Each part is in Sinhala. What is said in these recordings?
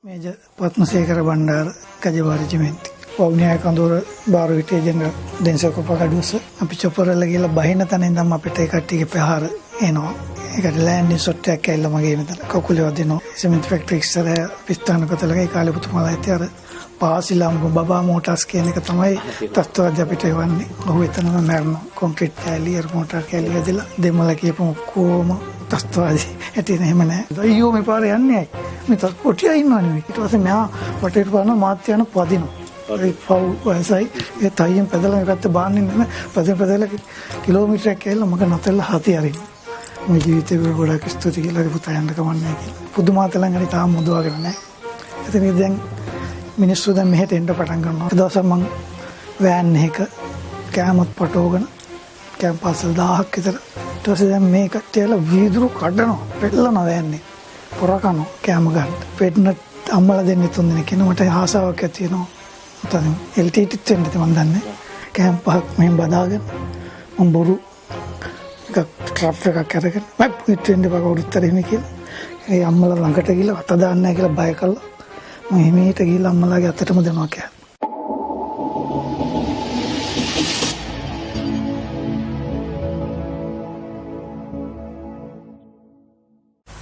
Major Padmasekara Bandara Kajawari Jimenti. Wagniya Kandura Baru Vite General Densako Pakadusa. අපි චොපරල ගිහලා බහින තැන ඉඳන් අපිට ඒ කට්ටියගේ ප්‍රහාර එනවා. ඒකට ලෑන්ඩින් ෂොට් එකක් ඇවිල්ලා මගේ මෙතන කකුලේ වදිනවා. සිමෙන්ති ෆැක්ටරි ඉස්සර පිස්තාන කොතලක ඒ කාලේ පුතුමාලා ඇත්තේ අර පාසිලම් බබා මෝටර්ස් කියන එක තමයි තස්තවද අපිට එවන්නේ. ඔහු එතනම මැරෙනවා. කොන්ක්‍රීට් කැලිය මෝටර් කැලිය වැදලා දෙමළ කියපම කොහොම තස්තවද ඇටි එහෙම නැහැ. අයියෝ මේ පාරේ යන්නේ ඇයි? මේ තස් කොටියා ඉන්නවනේ. ඊට පස්සේ මෙහා වටේට බලන මාත් යන පදිනවා. ඒ පව් වයසයි ඒ තයියෙන් පැදලා මේ පැත්ත බාන්නේ නැහැ. පැදලා කිලෝමීටරයක් කියලා මම නතල්ලා හති අරින්න. මගේ ජීවිතේ ගොඩක් ස්තුති කියලා පුතා යන්න කමන්නේ කියලා. පුදුමාතලන් හරි තාම මුදවාගෙන නැහැ. ඉතින් දැන් මිනිස්සු දැන් මෙහෙට එන්න පටන් ගන්නවා. ඒ දවසක් මම වෑන් එක කැමත් පටවගෙන කැම්පස් 1000ක් විතර ඊට පස්සේ දැන් මේ කට්ටියලා වීදුරු කඩනවා. පෙළනවා වෑන්නේ. පොරකනවා කැම ගන්න. පෙට්න අම්මලා දෙන්නේ තුන් දෙනෙක් ඉන්න මට ආසාවක් ඇති වෙනවා. උතන එල්ටිටිත් වෙන්න මම දන්නේ. කැම් පහක් මෙහෙම බදාගෙන මම බොරු ට්‍රැෆික් එකක් අරගෙන මම පිටින් ඉඳපුවා උත්තර එහෙම කියලා. ඒ අම්මලා ළඟට ගිහලා අත දාන්න නැහැ කියලා බය කළා. මම හිමීට ගිහලා අම්මලාගේ අතටම දෙනවා කියලා.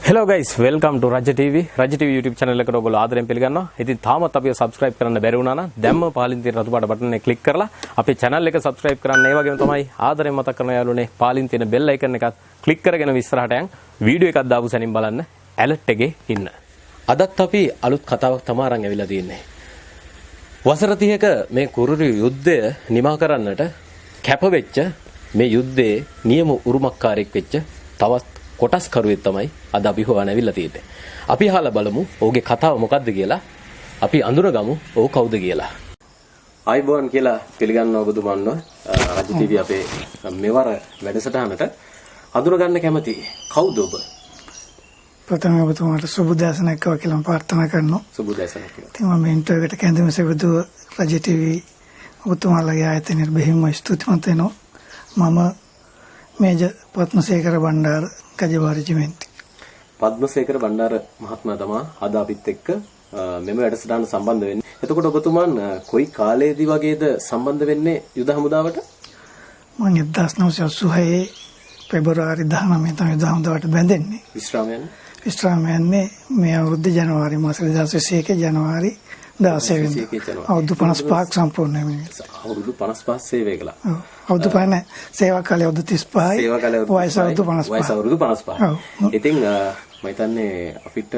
Hello guys, welcome to Raja TV. Raja TV YouTube channel එකට ඔයගොල්ලෝ ආදරෙන් පිළිගන්නවා. ඉතින් තාමත් අපිව subscribe කරන්න බැරි වුණා නම් දැම්ම පාලින් තියෙන රතු පාට බටන් එක click කරලා අපේ channel එක subscribe කරන්න. ඒ වගේම තමයි ආදරෙන් මතක් කරන යාළුවනේ පාලින් තියෙන bell icon එකත් click කරගෙන ඉස්සරහට යන් වීඩියෝ එකක් දාපු සැනින් බලන්න alert එකේ ඉන්න. අදත් අපි අලුත් කතාවක් තමයි අරන් ඇවිල්ලා තියෙන්නේ. වසර 30ක මේ කුරුරු යුද්ධය නිමා කරන්නට කැප වෙච්ච මේ යුද්ධයේ නියම උරුමකාරයෙක් වෙච්ච තවත් කොටස් කරුවෙක් තමයි අද අපි හොයන්න ඇවිල්ලා තියෙන්නේ. අපි අහලා බලමු ඔහුගේ කතාව මොකක්ද කියලා. අපි අඳුරගමු ඔහු කවුද කියලා. ආයිබෝන් කියලා පිළිගන්නවා ඔබතුමන්ව රජ ටීවී අපේ මෙවර වැඩසටහනට අඳුරගන්න කැමති කවුද ඔබ? ප්‍රථම ඔබතුමාට සුබ දැසනක් කියලා ප්‍රාර්ථනා කරනවා. සුබ දැසනක්. ඉතින් මම ඉන්ටර්විව් එකට කැඳවීම සෙවදුව රජ ටීවී ඔබතුමාලගේ ආයතනයේ බෙහෙම ස්තුතිවන්ත වෙනවා. මම මේජර් පද්මසේකර බණ්ඩාර කජවාරි ජිමෙන්ති. පද්මසේකර බණ්ඩාර මහත්මයා තමයි අද අපිත් එක්ක මෙම වැඩසටහන සම්බන්ධ වෙන්නේ. එතකොට ඔබතුමන් කොයි කාලයේදී වගේද සම්බන්ධ වෙන්නේ යුද හමුදාවට? මම 1986 පෙබරවාරි 19 තමයි යුද හමුදාවට බැඳෙන්නේ. විශ්‍රාම යන්නේ මේ අවුරුද්ද ජනවාරි මාසෙ 2021 ජනවාරි 16 වෙනිදා. අවුරුදු 55ක් සම්පූර්ණ වෙනවා. අවුරුදු 55 සේවය කළා. ඔව්. අවුරුදු 5 සේවා කාලය අවුරුදු 35යි. වයස අවුරුදු 55. වයස අවුරුදු 55. ඉතින් මම හිතන්නේ අපිට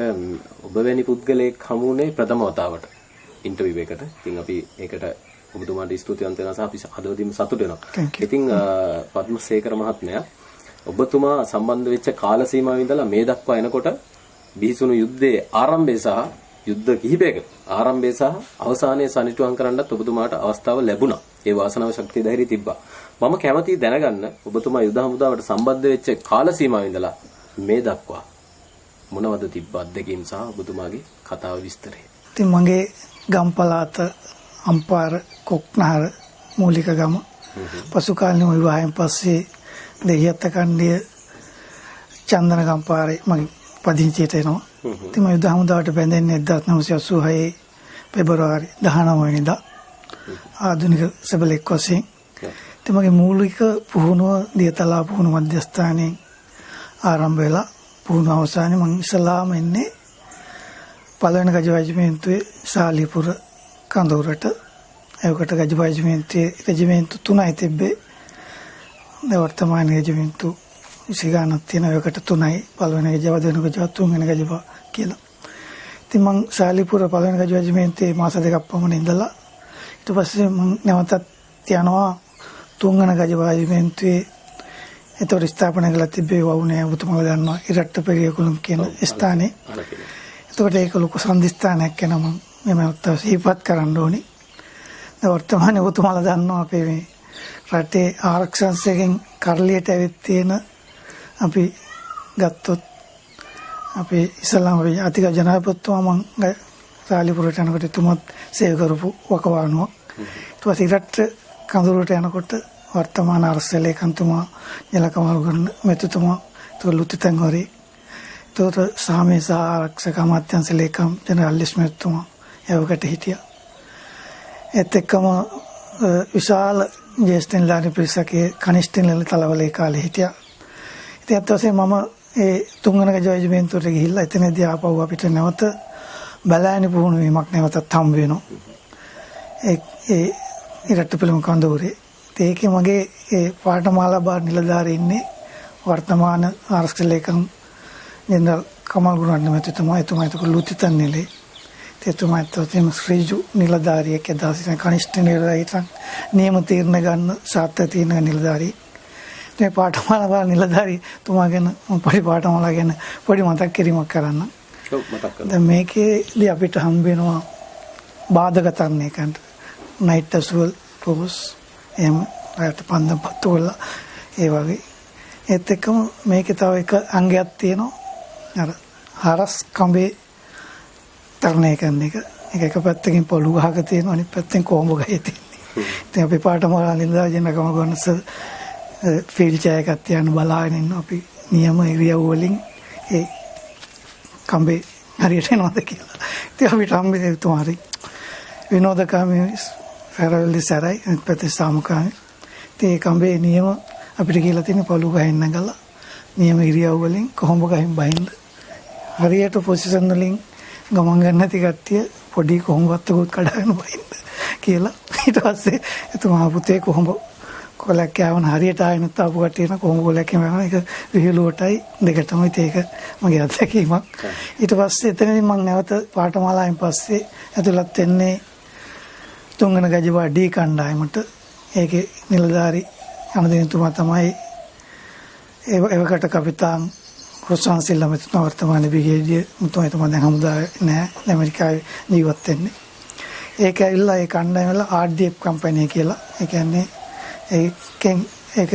ඔබ වැනි පුද්ගලයෙක් හමු වුණේ ප්‍රථම වතාවට ඉන්ටර්විව් එකට. ඉතින් අපි ඒකට ඔබතුමාට ස්තුතිවන්ත වෙනවා සහ අපි අදවදීම සතුටු වෙනවා. ඉතින් පද්මසේකර මහත්මයා ඔබතුමා සම්බන්ධ වෙච්ච කාල සීමාව ඉඳලා මේ දක්වා එනකොට බිහිසුණු යුද්ධයේ ආරම්භය සහ යුද්ධ කිහිපයක ආරම්භය සහ අවසානයේ සනිටුහන් කරන්නත් ඔබතුමාට අවස්ථාව ලැබුණා. ඒ වාසනාව ශක්තිය ධෛර්යය තිබ්බා. මම කැමතියි දැනගන්න ඔබතුමා යුද හමුදාවට සම්බන්ධ වෙච්ච කාල සීමාව ඉඳලා මේ දක්වා මොනවද තිබ්බ අත්දැකීම් සහ ඔබතුමාගේ කතාව විස්තරය. ඉතින් මගේ ගම් පළාත අම්පාර කොක්නහර මූලික ගම. පසු කාලේ විවාහයෙන් පස්සේ දෙහියත් කණ්ඩිය චන්දනගම් පාරේ මගේ පදිංචියට එනවා. ඉතින් මම යුද හමුදාවට බැඳෙන්නේ 1986 පෙබරවාරි 19 වෙනිදා. ආධුනික සබලෙක් වශයෙන්. ඉතින් මගේ මූලික පුහුණුව දියතලා පුහුණු මධ්‍යස්ථානයේ ආරම්භ වෙලා පුහුණුව අවසානයේ මම ඉස්ලාම එන්නේ පළවෙනි ගජවැජිමේන්තුවේ සාලිපුර කඳවුරට. ඒකට ගජවැජිමේන්තුවේ රෙජිමේන්තු 3යි තිබ්බේ. දැන් වර්තමාන රෙජිමේන්තු විසිගානක් තියෙනවා. ඒකට 3යි. පළවෙනි ගජව දෙවෙනි ගජව තුන්වෙනි ගජව කියලා. ඉතින් මම සාලිපුර පළවෙනි ගජවැජිමේන්තුවේ මාස දෙකක් පමණ ඉඳලා ඊට පස්සේ මම නැවතත් යනවා තුන්වන ගජවැජිමේන්තුවේ. ඒතොර ස්ථාපනය කළා තිබ්බේ වවුනේ ඔබතුමාලා දන්නවා ඉරට්ට පෙරියකුළුම් කියන ස්ථානේ. එතකොට ඒක ලොකු සම්දිස්ථානයක් වෙනවා. මම මේවත් සිහිපත් කරන්න ඕනේ. දැන් වර්තමානයේ ඔබතුමාලා දන්නවා අපේ මේ රටේ ආරක්ෂකයන් කරලියට ඇවිත් තියෙන අපි ගත්තොත් අපේ ඉස්ලාම අතිග ජනාධිපතිතුමා මම සාලිපුරට යනකොට තුමත් සේව කරපු වකවානුවක්. ඊට පස්සේ ඉරට්ට කඳුරට යනකොට වර්තමාන අරසලේකන්තුමා ජලකමල් ගන්න මෙතුතුමා තුලුතිතන් හොරේ එතකොට සාමයේ සහ ආරක්ෂක අමාත්‍යාංශ ලේකම් ජනරල් ස්මිත්තුමා එවකට හිටියා. ඒත් එක්කම විශාල ජ්‍යෙෂ්ඨ නිලධාරී පිරිසකේ කනිෂ්ඨ නිලධාරී තලවලේ කාලේ හිටියා. ඉතින් අත් වශයෙන් මම ඒ තුන්වන ජයජීවන්තෝට ගිහිල්ලා එතනදී ආපහු අපිට නැවත බලායනි පුහුණු වීමක් නැවතත් හම්බ වෙනවා. ඒ ඉරට්ටපිලම කඳවුරේ. ඒකේ මගේ ඒ පාඨමාලා බාර නිලධාරී ඉන්නේ වර්තමාන ආරක්ෂක ලේකම් ජෙනරල් කමල් ගුණරත්න මහත්මයා. එතුමා ඒක ලුතිතන් නිලේ. එතුමා තවතිම ශ්‍රීජු නිලධාරියෙක් එදාසින කනිෂ්ඨ නිලධාරියෙක් නියම තීරණ ගන්න සාත්‍ය තියෙන නිලධාරී. මේ පාඨමාලා බාර නිලධාරී තුමා ගැන පොඩි පාඨමාලා ගැන පොඩි මතක් කිරීමක් කරන්න. ඔව් මතක් කරගන්න. දැන් මේකේදී අපිට හම්බ වෙනවා බාධක තරණයකට නයිට් ඇසුවල් රෝස් එහෙම රාත් පන්දම් පත්තු වල ඒ වගේ. ඒත් එක්කම මේකේ තව එක අංගයක් තියෙනවා. අර හරස් කඹේ තරණය කරන එක. එක පැත්තකින් පොළු ගහක තියෙනවා අනිත් පැත්තෙන් කොඹ ගහේ තියෙන්නේ. ඉතින් අපි පාඨමාලා නිලධාරියන් කම ගන්නස ෆීල්ඩ් එකක් තියන්න බලාගෙන ඉන්න අපි නියම ඉරියව් වලින් ඒ කම්බේ හරියට එනවද කියලා. ඉතින් අපිට හම්බෙන්නේ තුමාරි විනෝදකාමී ෆැරවැල්ලි සරයි අනිත් පැත්තේ සාමුකාමී. ඉතින් ඒ කම්බේ නියම අපිට කියලා තියෙන පොළු ගහින් නැගලා නියම ඉරියව් වලින් කොහොඹ ගහින් බහින්ද හරියට පොසිෂන් වලින් ගමන් ගන්න නැති කට්ටිය පොඩි කොහොඹත්තකුත් කඩාගෙන බහින්ද කියලා. ඊට පස්සේ එතුමා පුතේ කොහොඹ කොලක් යවන හරියට ආයෙත් ආපු කට්ටිය න කොහොඹ කොලක් යවන එක විහිළුවටයි දෙකටම ඒක මගේ අත්දැකීමක්. ඊට පස්සේ එතනදී මම නැවත පාඨමාලාවෙන් පස්සේ ඇතුළත් වෙන්නේ තුන්වන ගජවා ඩී කණ්ඩායමට. ඒකේ නිලධාරී අනුදිනතුමා තමයි එවකට කපිතාන් රොසාන් සිල්ලා මෙතුමා වර්තමාන බ්‍රිගේඩියර් මුතුමා දැන් හමුදාවේ නැහැ ඇමරිකාවේ ජීවත් වෙන්නේ. ඒක ඇවිල්ලා ඒ කණ්ඩායම වල RDF කම්පැනි කියලා. ඒ කියන්නේ ඒකෙන් ඒක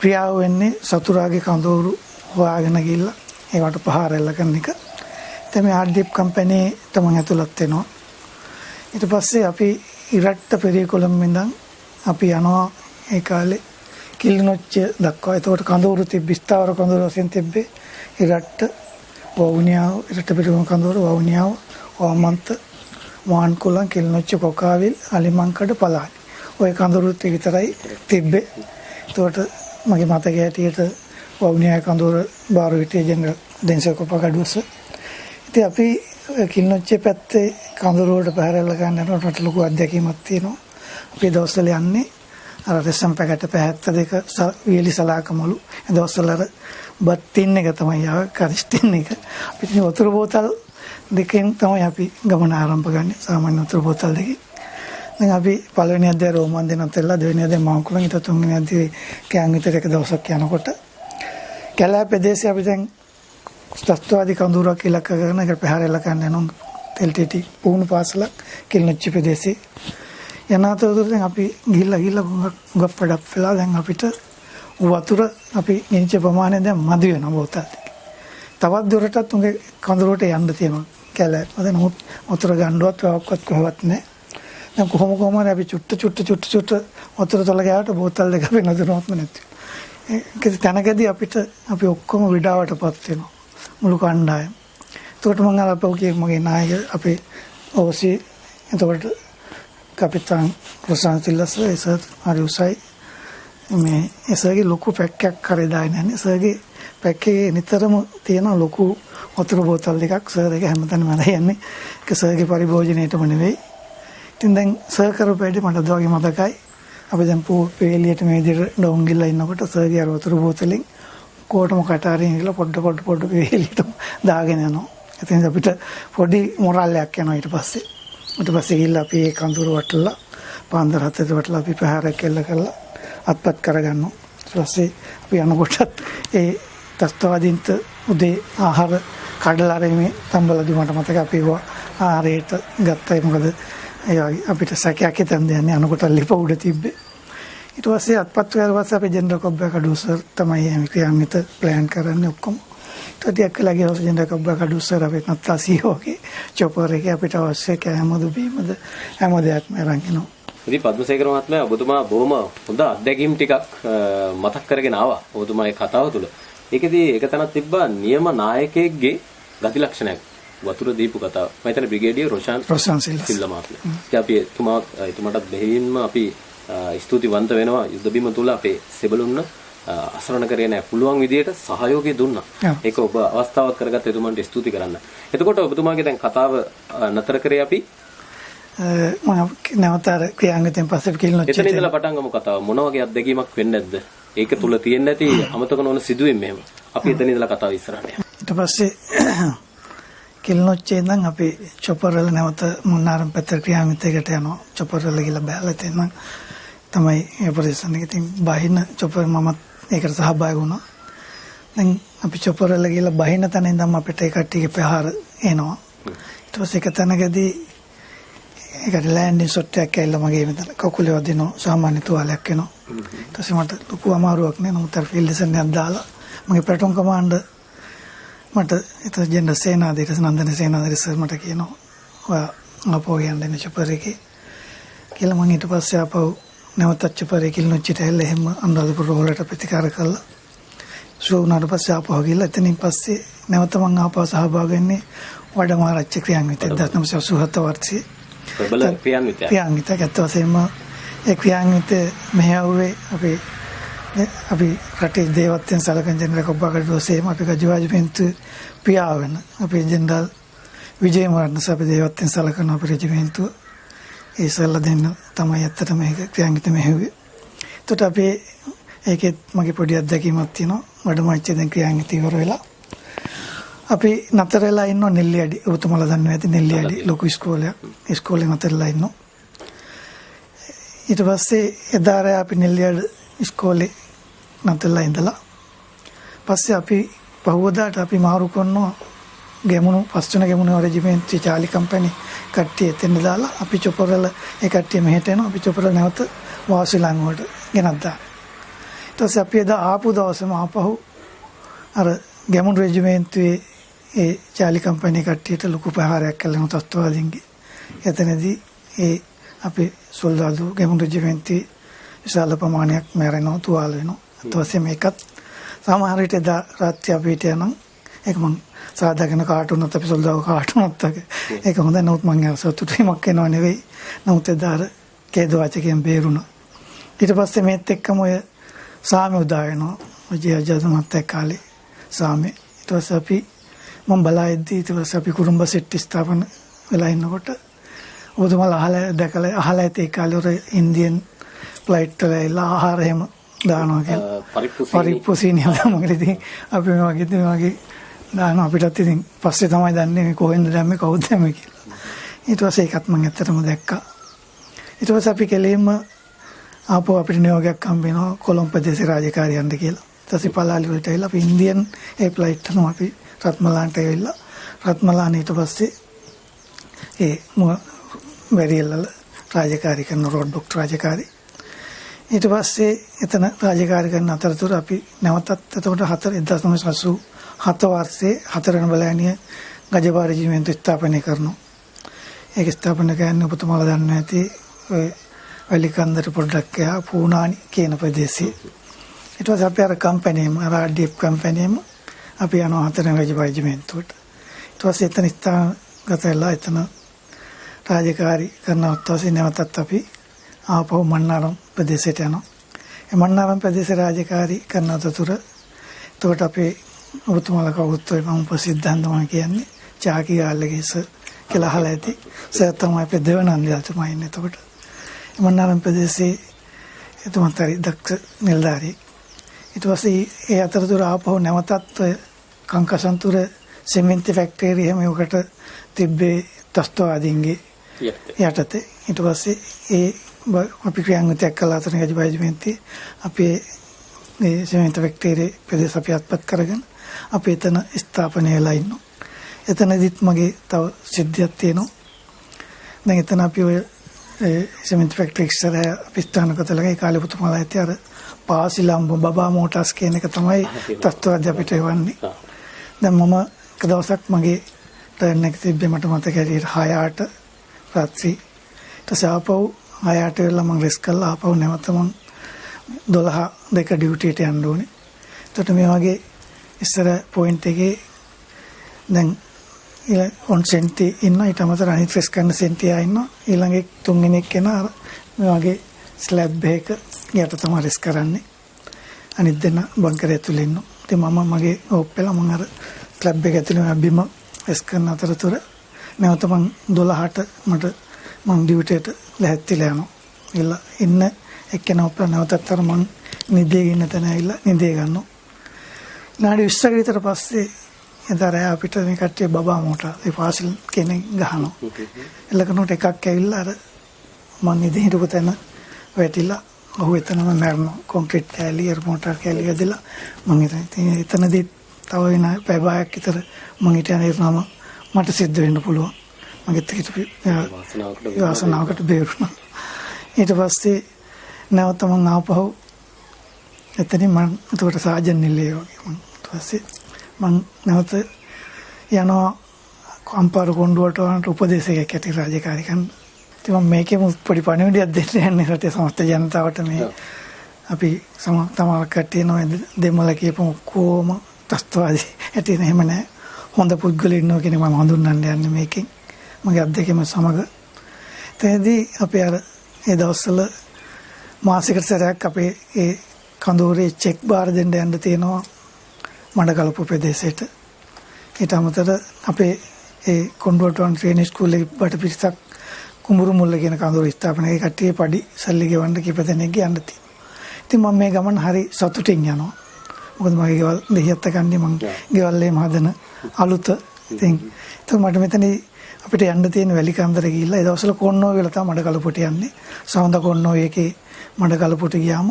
ක්‍රියාව වෙන්නේ සතුරාගේ කඳවුරු හොයාගෙන ගිහිල්ලා ඒවට පහර එල්ල කරන එක. ඉතින් මේ RDF කම්පැනි තමයි ඇතුළත් වෙනවා. ඊට පස්සේ අපි ඉරට්ට පෙරියකොළඹ ඉඳන් අපි යනවා ඒ කාලේ කිලිනොච්ච දක්වා. ඒතකොට කඳවුරු තිබ්බිස්තාවර කඳවුරු වශයෙන් තිබ්බේ ඉරට්ට වවුනියාව ඉරට්ට පෙරියකොළඹ කඳවුරු වවුනියාව වවමන්ත මාන්කුලන් කිලිනොච්ච කොකාවිල් අලිමංකඩ පලාලි. ඔය කඳවුරුත් විතරයි තිබ්බේ. ඒතකොට මගේ මතකයේ හැටියට වවුනියා කඳවුර බාරු හිටියේ ජෙනරල් දෙන්සකෝපකඩුවස. ඉතින් අපි කිලිනොච්චේ පැත්තේ කඳවුර වලට පැහැරලා ගන්න යනකොට ලොකු අත්දැකීමක් තියෙනවා. අපි දවස්වල යන්නේ අර රෙසම් පැකට් 72 වියලි සලාකමලු. ඒ දවස්වල අර බත් තින් එක තමයි ආව කරිස්ටින් එක. අපිට වතුර බෝතල් දෙකෙන් තමයි අපි ගමන ආරම්භ ගන්නේ. සාමාන්‍ය වතුර බෝතල් දෙකකින්. දැන් අපි පළවෙනි අධ්‍යය රෝමන් දෙනත් එල්ල දෙවෙනි අධ්‍යය මාකුලන් ඊට තුන්වෙනි අධ්‍යය කෑන් විතර එක දවසක් යනකොට කැලෑ ප්‍රදේශයේ අපි දැන් ස්ථත්වාදී කඳුරක් ඉලක්ක කරන එක පැහැරලා ගන්න යනවා. LTT පුහුණු පාසලක් කිලිනොච්චි ප්‍රදේශයේ යනාතොරෙන් අපි ගිහිල්ලා ගොඩක් පඩක් වෙලා දැන් අපිට වතුර අපි නිච්ච ප්‍රමාණය දැන් මදි වෙනවා බෝතල් දෙක. තවත් දුරටත් උගේ කඳුරට යන්න තියෙනවා කැලෑ. අද නමුත් වතුර ගන්නවත් වවක්වත් කොහෙවත් නැහැ. දැන් කොහොම හරි අපි චුට්ට වතුර තොල ගෑවට බෝතල් දෙක අපි නදුනොත්ම නැති. ඒක තැනකදී අපිට අපි ඔක්කොම විඩාවටපත් වෙනවා මුළු කණ්ඩායම. එතකොට මම අර අපෝගේ මගේ නායක අපේ ඕසි එතකොට කපිතාන් රොසාන් සිල්ලාස් එසත් හරි උසයි මේ එසගේ ලොකු පැක්කයක් කරේ දාගෙන යන්නේ. සර්ගේ පැක්කේ නිතරම තියෙන ලොකු වතුර බෝතල් දෙකක් සර් එක හැමතැනම අරන් යන්නේ. ඒක සර්ගේ පරිභෝජනයේටම නෙවෙයි. ඉතින් දැන් සර් කරපු වැඩි මට අද වගේ මතකයි. අපි දැන් පෙළියට මේ විදිහට ඩොන් ගිල්ලා ඉන්නකොට සර්ගේ අර වතුර බෝතලෙන් කොටම කටාරින් ගිහලා පොඩ පෙළියට දාගෙන යනවා. ඉතින් අපිට පොඩි මොරාලයක් යනවා ඊට පස්සේ. ඊට පස්සේ ගිහලා අපි ඒ කඳුර වටලා පාන්දර 7ට වටලා අපි පැහැරක් එල්ල කරලා අත්පත් කරගන්නවා. ඊට පස්සේ අපි යනකොටත් ඒ තස්තවාදීන්ට උදේ ආහාර කඩලා රෙමේ තම්බලදී මට මතක අපි ආහාරයට ගත්තයි. මොකද ඒ අපිට සැකයක් හිතන් දෙන්නේ අනකොට ලිප උඩ තිබ්බේ. ඊට පස්සේ අත්පත් කරලා පස්සේ අපි ජෙනරල් කොබ්බකඩුව සර් තමයි මේ ක්‍රියාන්විත ප්ලෑන් කරන්නේ ඔක්කොම. ඊට කලගේ හොස ජෙනරල් කොබ්බකඩුව සර් අපි නත්තාසියෝගේ චොපර් එකේ අපිට අවශ්‍ය කෑමද බීමද හැම දෙයක්ම අරන් එනවා. ඉතින් පද්මසේකර මහත්මයා ඔබතුමා බොහොම හොඳ අත්දැකීම් ටිකක් මතක් කරගෙන ආවා ඔබතුමාගේ කතාව තුළ. ඒකෙදී එක තැනක් තිබ්බා නියම නායකයෙක්ගේ ගති ලක්ෂණයක් වතුර දීපු කතාව. මම හිතන්නේ බ්‍රිගේඩියර් රොෂාන් සිල්ලා මහත්මයා. ඉතින් අපි එතුමාටත් බෙහෙවින්ම අපි ස්තුතිවන්ත වෙනවා යුද බිම තුල අපේ සෙබළුන්න අසරණ කරේ නැහැ පුළුවන් විදියට සහයෝගය දුන්නා. ඒක ඔබ අවස්ථාවක් කරගත්ත එතුමන්ට ස්තුති කරන්න. එතකොට ඔබතුමාගේ දැන් කතාව නතර කරේ අපි මම නැවතර ක්‍රියාන්විතයෙන් පස්සේ කිලිනොච්චි. එතන ඉඳලා පටන් ගමු කතාව. මොන වගේ අත්දැකීමක් වෙන්නේ නැද්ද? ඒක තුල තියෙන්නේ නැති අමතක නොවන සිදුවීම් මෙහෙම. අපි එතන ඉඳලා කතාව ඉස්සරහට යමු. ඊට පස්සේ කිලිනොච්චේ ඉඳන් අපි චොපර් වල නැවත මුන්නාරම් පැත්තට ක්‍රියාන්විතයකට යනවා. චොපර් වල ගිහලා බැලලා තියෙනවා. තමයි ඔපරේෂන් එක. ඉතින් බහින චොපර් මමත් ඒකට සහභාගී වුණා. දැන් අපි චොපර් වල ගිහලා බහින තැන ඉඳන් අපිට ඒ කට්ටියගේ ප්‍රහාර එනවා. ඊට පස්සේ එක තැනකදී ඒකට ලෑන්ඩින් ෂොට් එකක් ඇවිල්ලා මගේ මෙතන කකුලේ වදිනවා සාමාන්‍ය තුවාලයක් එනවා. ඊට පස්සේ මට ලොකු අමාරුවක් නේ. නමුත් අර ෆීල්ඩ් සෙන් එකක් දාලා මගේ ප්ලටෝන් කමාන්ඩර් මට ඒතර ජෙනරල් සේනාධිපති නන්දන සේනාධිපති සර් මට කියනවා ඔයා ආපහු යන්න චොපර් එකේ කියලා. මම ඊට පස්සේ ආපහු නැවතත් චොපර් එකේ කිලිනොච්චිට ඇවිල්ලා එහෙම අනුරාධපුර රෝහලට ප්‍රතිකාර කළා. සුවුනාට පස්සේ ආපහු ගිහලා එතනින් පස්සේ නැවත මම ආපහු සහභාගී වෙන්නේ වඩමාරච්චි ක්‍රියාන්විතය 1987 වර්ෂයේ. ප්‍රබල ක්‍රියාන්විතය. ක්‍රියාන්විතය ගත්ත වශයෙන්ම ඒ ක්‍රියාන්විතය මෙහෙයුවේ අපි රටේ දේවත්වයන් සලකන ජෙනරල් කොබ්බාගඩ දෝසේම අපි ගජවාජිමෙන්තු පියාවෙන අපේ ජෙනරල් විජේවර්ධන සභ දේවත්වයන් සලකන අපේ රෙජිමෙන්තුව ඒ සල්ලා දෙන්න තමයි ඇත්තටම මේක ක්‍රියාන්විතය මෙහෙයුවේ. එතකොට අපි ඒකෙත් මගේ පොඩි අත්දැකීමක් තියෙනවා. වඩමාච්චි දැන් ක්‍රියාන්විතය ඉවර වෙලා අපි නතර වෙලා ඉන්නවා නෙල්ලියඩි. ඔබතුමාලා දන්නවා ඇති නෙල්ලියඩි ලොකු ඉස්කෝලයක්. ඉස්කෝලේ නතර වෙලා ඉන්නවා. ඊට පස්සේ එදා රෑ අපි නෙල්ලියඩි ඉස්කෝලේ නතරලා ඉඳලා පස්සේ අපි පහුවදාට අපි මාරු කරනවා ගැමුණු පස්වෙනි ගැමුණු රෙජිමෙන්ට් චාලි කම්පැනි කට්ටිය එතෙන් දාලා අපි චොපර් වල ඒ කට්ටිය මෙහෙට එනවා. අපි චොපර් වල නැවත වාසිලංග වලට ගෙනත් දානවා. ඊට පස්සේ අපි එදා ආපු දවසේම ආපහු අර ගැමුණු රෙජිමෙන්ට්ගේ ඒ චාලි කම්පැනි කට්ටියට ලොකු ප්‍රහාරයක් කළා තත්ත්වවාදීන්ගේ. එතනදී ඒ අපේ සොල්දාදු ගැමුණු රෙජිමෙන්ට්ගේ විශාල ප්‍රමාණයක් මැරෙනවා තුවාල වෙනවා. ඊට පස්සේ මේකත් සමහර විට එදා රාත්‍රී අපිට යනවා. ඒක මම සාදාගෙන කාටුනත් අපි සොල්දාව කාටුනත් ඒක හොඳ නමුත් මම සතුටු වීමක් වෙනව නෙවෙයි. නමුත් එදා අර කේද වාචකයෙන් බේරුණා. ඊට පස්සේ මේත් එක්කම ඔය සාමි උදා වෙනවා. විජයජාතමත් කාලේ සාමි. ඊට පස්සේ අපි මම බලායද්දි ඊට පස්සේ අපි කුරුම්බ සෙට් ස්ථාපන වෙලා ඉන්නකොට ඔබතුමාලා අහලා ඇති ඒ කාලේ ඔර ඉන්දියන් ෆ්ලයිට් වල එලා ආහාර එහෙම දානවා කියලා. පරිප්පු සීනියලා මොකද ඉතින් අපි මේ වගේ දානවා. අපිටත් ඉතින් පස්සේ තමයි දන්නේ මේ කොහෙන්ද දැම්මේ කවුද දැම්මේ කියලා. ඊට පස්සේ ඒකත් මම ඇත්තටම දැක්කා. ඊට පස්සේ අපි කෙලින්ම ආපහු අපිට නියෝගයක් හම්බ වෙනවා කොළඹ ප්‍රදේශ රාජකාරියන්ට කියලා. ඊට පස්සේ පලාලි වලට ඇවිල්ලා අපි ඉන්දියන් ඒ ෆ්ලයිට් එකම අපි රත්මලාන්ට ඇවිල්ලා රත්මලාන ඊට පස්සේ ඒ වැරියල්ල රාජකාරී කරන රෝඩ් ඩොක්ටර් රාජකාරී. ඊට පස්සේ එතන රාජකාරී කරන අතරතුර අපි නැවතත් එතකොට 1987 වර්ෂයේ 4 වෙනි බැලෑනිය ගජපා රෙජිමෙන්තු ස්ථාපනය කරනවා. ඒක ස්ථාපනය කරන්නේ ඔබතුමාලා දන්නවා ඇති ඔය වැලිකන්දට පොඩ්ඩක් එහා පූනානි කියන ප්‍රදේශයේ. ඊට පස්සේ අපි අර කම්පැනිම RDF කම්පැනිම අපි යනවා 4 වෙනි ගජපා රෙජිමෙන්තුවට. ඊට පස්සේ එතන ස්ථානගත වෙලා එතන රාජකාරී කරනවත් පස්සේ නැවතත් අපි ආපහු මන්නාරම් ප්‍රදේශයට යනවා. ඒ මන්නාරම් ප්‍රදේශ රාජකාරී කරන අතරතුර එතකොට අපේ ඔබතුමාලා කවුරුත් ඔය මම ප්‍රසිද්ධන්තම කියන්නේ චාකි ගාල්ලගේ සර් කියලා අහලා ඇති. සර් තමයි අපේ දෙවනන්දයා ඉන්නේ එතකොට. මන්නාරම් ප්‍රදේශයේ එතුමත් හරි දක්ෂ නිලධාරියෙක්. ඊට පස්සේ ඒ අතරතුර ආපහු නැවතත් ඔය කංකසන්තුර සිමෙන්ති ෆැක්ටරි එහෙම උකට තිබ්බේ තස්තවාදීන්ගේ යටතේ. ඊට පස්සේ ඒ අපි ක්‍රියාන්විතයක් කළා අතන ගජබයිජ්මෙන්ති අපේ මේ සිමෙන්ති ෆැක්ටරි ප්‍රදේශ අපි අත්පත් කරගෙන අපි එතන ස්ථාපනය වෙලා ඉන්නවා. එතනදිත් මගේ තව සිද්ධියක් තියෙනවා. දැන් එතන අපි ඔය සිමෙන්ති ෆැක්ටරි ඉස්සර අපි ස්ථානගත ලගා ඒ කාලේ පුතුමාලා ඇති අර පාසිලම්බ බබා මෝටර්ස් කියන එක තමයි තත්ත්වවාදී අපිට එවන්නේ. දැන් මම එක දවසක් මගේ ටර්න් එක තිබ්බේ මට මතක හැටියට 6:00 රාත්‍රී. ඊට පස්සේ ආපහු 6:00 වෙලා මම රෙස් කළා. ආපහු නැවත මම 12 ඩියුටියට යන්න ඕනේ. එතකොට මේ වගේ ඉස්සර පොයින්ට් එකේ දැන් ඔන් සෙන්ටි ඉන්න ඊට අමතර අනිත් ෆෙස් කරන සෙන්ටි ආ ඉන්නවා. ඊළඟ තුන්වෙනි කෙනා මේ වගේ ස්ලැබ් එකක යට තමයි රෙස් කරන්නේ. අනිත් දෙන බංකරය ඇතුළේ ඉන්නවා. ඉතින් මම මගේ ඕප්පෙලා මම අර ස්ලැබ් එක ඇතුළේ බිම රෙස් කරන අතරතුර නැවත මම 12ට මට මම ඩියුටියට ලැහැත්තිලා යනවා. ඉල්ල ඉන්න එක්කෙනා ඔප්පලා නැවතත් අර මම නිදේ ඉන්න තැන ඇවිල්ලා නිදේ ගන්නවා. නාඩි 20ක විතර පස්සේ එදා රෑ අපිට මේ කට්ටිය බබා මෝටා ඒ පාසල් කෙනෙක් ගහනවා. එලකනොට එකක් ඇවිල්ලා අර මං ඉතින් හිටපු තැන වැටිලා ඔහු එතනම මැරෙනවා. කොන්ක්‍රීට් කෑලි එර් මෝටර් කෑලි ඇදලා මං එතනදී තව වෙන පැය භාගයක් විතර මං හිටියා නේරනම මට සිද්ධ වෙන්න පුළුවන්. මගෙත් හිටපු වාසනාවකට බේරුණා. ඊට පස්සේ නැවත මං ආපහු එතනින් මං එතකොට සාජන් නිල්ලේ වගේ මං ඊට පස්සේ මං නැවත යනවා අම්පාර කොණ්ඩුවට වන්ට උපදේශකයෙක් ඇති රාජකාරී කරන්න. ඉතින් මම මේකෙම පොඩි පණිවිඩයක් දෙන්න යන්නේ රටේ සමස්ත ජනතාවට මේ අපි සමහර කට්ටිය නෝ දෙමළ කියපු කොම තස්තවාදී ඇති එහෙම නැහැ. හොඳ පුද්ගලයෙක් ඉන්නවා කියන මම හඳුන්වන්න යන්නේ මේකෙන්. මගේ අත්දැකීම සමග. එතනදී අපි අර ඒ දවස්වල මාසිකට සැරයක් අපේ ඒ කඳවුරේ චෙක් බාර දෙන්න යන්න තියෙනවා මඩකලපු ප්‍රදේශයට. ඊට අමතර අපේ ඒ කොණ්ඩුවටුවන් ට්‍රේනින් ස්කූල් එකේ බටපිරිසක් කුඹුරු මුල්ල කියන කඳවුර ස්ථාපනයේ කට්ටිය පඩි සල්ලි ගෙවන්න කීප දෙනෙක් යන්න තියෙනවා. ඉතින් මම මේ ගමන හරි සතුටින් යනවා. මොකද මගේ ගෙවල් දෙහියත් කන්නේ මම ගෙවල් එකේම හදන අලුත. ඉතින් මට මෙතනදී අපිට යන්න තියෙන වැලි කන්දර ගිහිල්ලා ඒ දවස්වල කොන්නෝ වෙලා තමයි මඩකලපුවට යන්නේ. සවඳ කොන්නෝ එකේ මඩකලපුවට ගියාම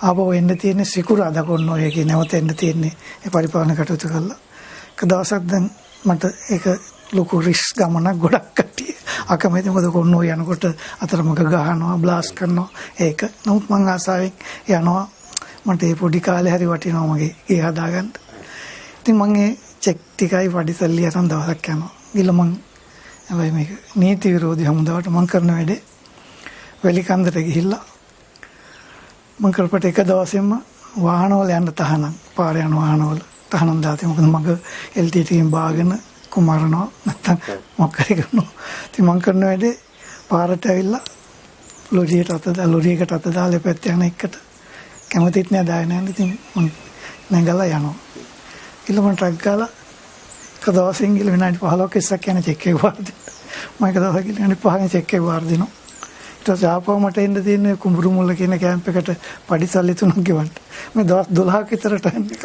ආපහු එන්න තියෙන්නේ සිකුරාදා කොන්නෝ එකේ නැවත එන්න තියෙන්නේ ඒ පරිපාලන කටයුතු කරලා. එක දවසක් දැන් මට ඒක ලොකු රිස්ක් ගමනක් ගොඩක් කට්ටිය අකමැති මොකද කොන්නෝ යනකොට අතරමඟ ගහනවා බ්ලාස්ට් කරනවා ඒක. නමුත් මං ආසාවෙන් යනවා. මට ඒ පොඩි කාලේ හරි වටිනවා මගේ ගේ හදාගන්න. ඉතින් මං ඒ චෙක් ටිකයි පඩිසල්ලි අරන් දවසක් යනවා. ගිහලා මං හැබැයි මේක නීති විරෝධී හමුදාවට මං කරන වැඩේ වැලි කන්දට ගිහිල්ලා මං කරපට එක දවසෙම වාහනවල යන්න තහනම් පාර යන වාහනවල තහනම් දාතේ මොකද මග LTT එකෙන් බාගෙන කුමාරනවා නැත්තම් මොකක් හරි කරනවා. ඉතින් මං කරන වැඩේ පාරට ඇවිල්ලා ලොරියකට අත දාලා පැත්ත යන එකට කැමතිත් නෑ දාය නෑ. ඉතින් මං නැගලා යනවා. ඊළඟ මං ට්‍රක් ගාලා එක දවසින් ගිහලා විනාඩි 15ක් ඉස්සක් යන චෙක් එක වාර දෙන්න. මම එක දවසක් ගිහලා විනාඩි 5න් චෙක් එක වාර දෙනවා. ඊට පස්සේ ආපහු මට එන්න තියෙන්නේ කුඹුරු මුල්ල කියන කැම්ප් එකට පඩිසල්ලි 3ක් ගෙවන්න. මේ දවස් 12ක් විතර ටයිම් එකක්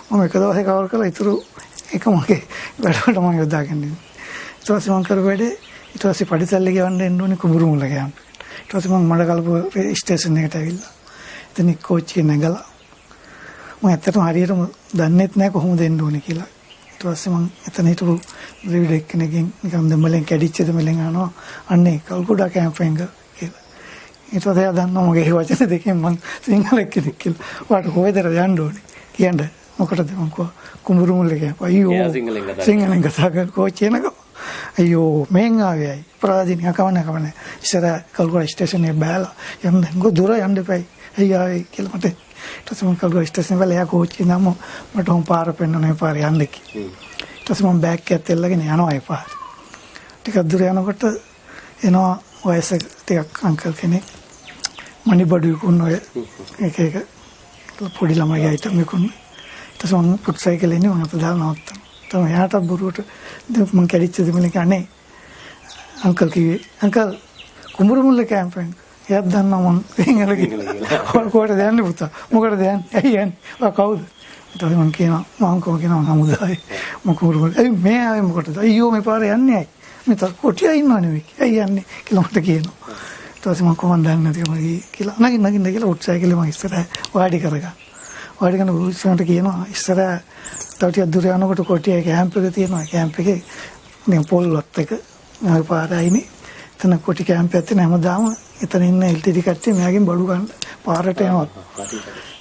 මම එක දවසේ කවර් කරලා ඉතුරු එක මගේ වැඩවලට මම යොදාගෙන ඉන්නේ. ඊට පස්සේ මම කරු වැඩේ ඊට පස්සේ පඩිසල්ලි ගෙවන්න එන්න ඕනේ කුඹුරු මුල්ල කැම්ප් එකට. ඊට පස්සේ මම මඩකලපුව ස්ටේෂන් එකට ඇවිල්ලා එතන කෝච්චිය නැගලා මම ඇත්තටම හරියටම දන්නෙත් නැහැ කොහොමද එන්න ඕනේ කියලා. ඊට පස්සේ මම එතන හිටපු ඩ්‍රයිවර් එක්කෙනෙක්ගෙන් නිකන් දෙමළෙන් කැඩිච්ච දෙමළෙන් අහනවා අන්නේ කල්කුඩා කැම්ප් එක කියලා. ඊට පස්සේ ආ දන්නවා මගේ වචන දෙකෙන් මම සිංහල කෙනෙක් කියලා. ඔයාට කොහෙද යන්න ඕනේ කියන්නේ මොකටද මම කුඹුරු මුල්ලේ කැම්ප්. අයියෝ සිංහලෙන් කතා කර කෝච්චිය නග. අයියෝ මෙන් ආවේයි ප්‍රාදීනිය කවන්න ඉස්සර කල්කුඩා ස්ටේෂන් එක බෑලා යන්න දුර යන්න එපයි. අයියා කියලා මට ඊට පස්සේ මම කල්කුඩා ස්ටේෂන් වල යා කෝච්චිය නම මට හොම් පාර පෙන්නන පාර යන්න කියලා. ඊට පස්සේ මම බෑග් එකත් එල්ලගෙන යනවා ඒ පාර. ටිකක් දුර යනකොට එනවා වයසක ටිකක් අංකල් කෙනෙක් මණිබඩු විකුණන ඔය එක පොඩි ළමයි අයිටම් විකුණන. ඊට පස්සේ මම පුත් සයිකලේ ඉන්නේ මම අපදාලා නවත්තනවා. තමයි එයාට බොරුවට මම කැඩිච්ච දෙමළ කන්නේ අංකල් කිව්වේ අංකල් කුඹුරු මුල්ල කැම්ප් එක. එයාත් දන්නවා මම සිංහල කියලා. කොහෙටද යන්නේ පුතා? මොකටද යන්නේ? ඇයි යන්නේ? ඔයා කවුද? ඊට පස්සේ මම කියනවා මම කියනවා හමුදායි. මම කුඹුරු මුල්ල. ඇයි මේ ආවේ මොකටද? අයියෝ මේ පාරේ යන්නේ ඇයි? මේ තර කොටියා ඉන්නවනේ මේක. ඇයි යන්නේ කියලා මට කියනවා. ඊට පස්සේ මම කොහොමද දන්නේ නැති මගේ කියලා නගින්න කියලා උත්සාහයකල මම ඉස්සරහ වාඩි කරගන්න. වාඩි කරන උත්සාහයට කියනවා ඉස්සරහ තව ටිකක් දුර යනකොට කොටියා කැම්ප් එක තියෙනවා. කැම්ප් එකේ නිකන් පොල්වත් එක මගේ පාරයිනේ. එතන කොටි කැම්ප් එකක් තියෙන හැමදාම එතන ඉන්න LTT කට්ටිය මෙයාගෙන් බඩු ගන්න පාරට යනවා.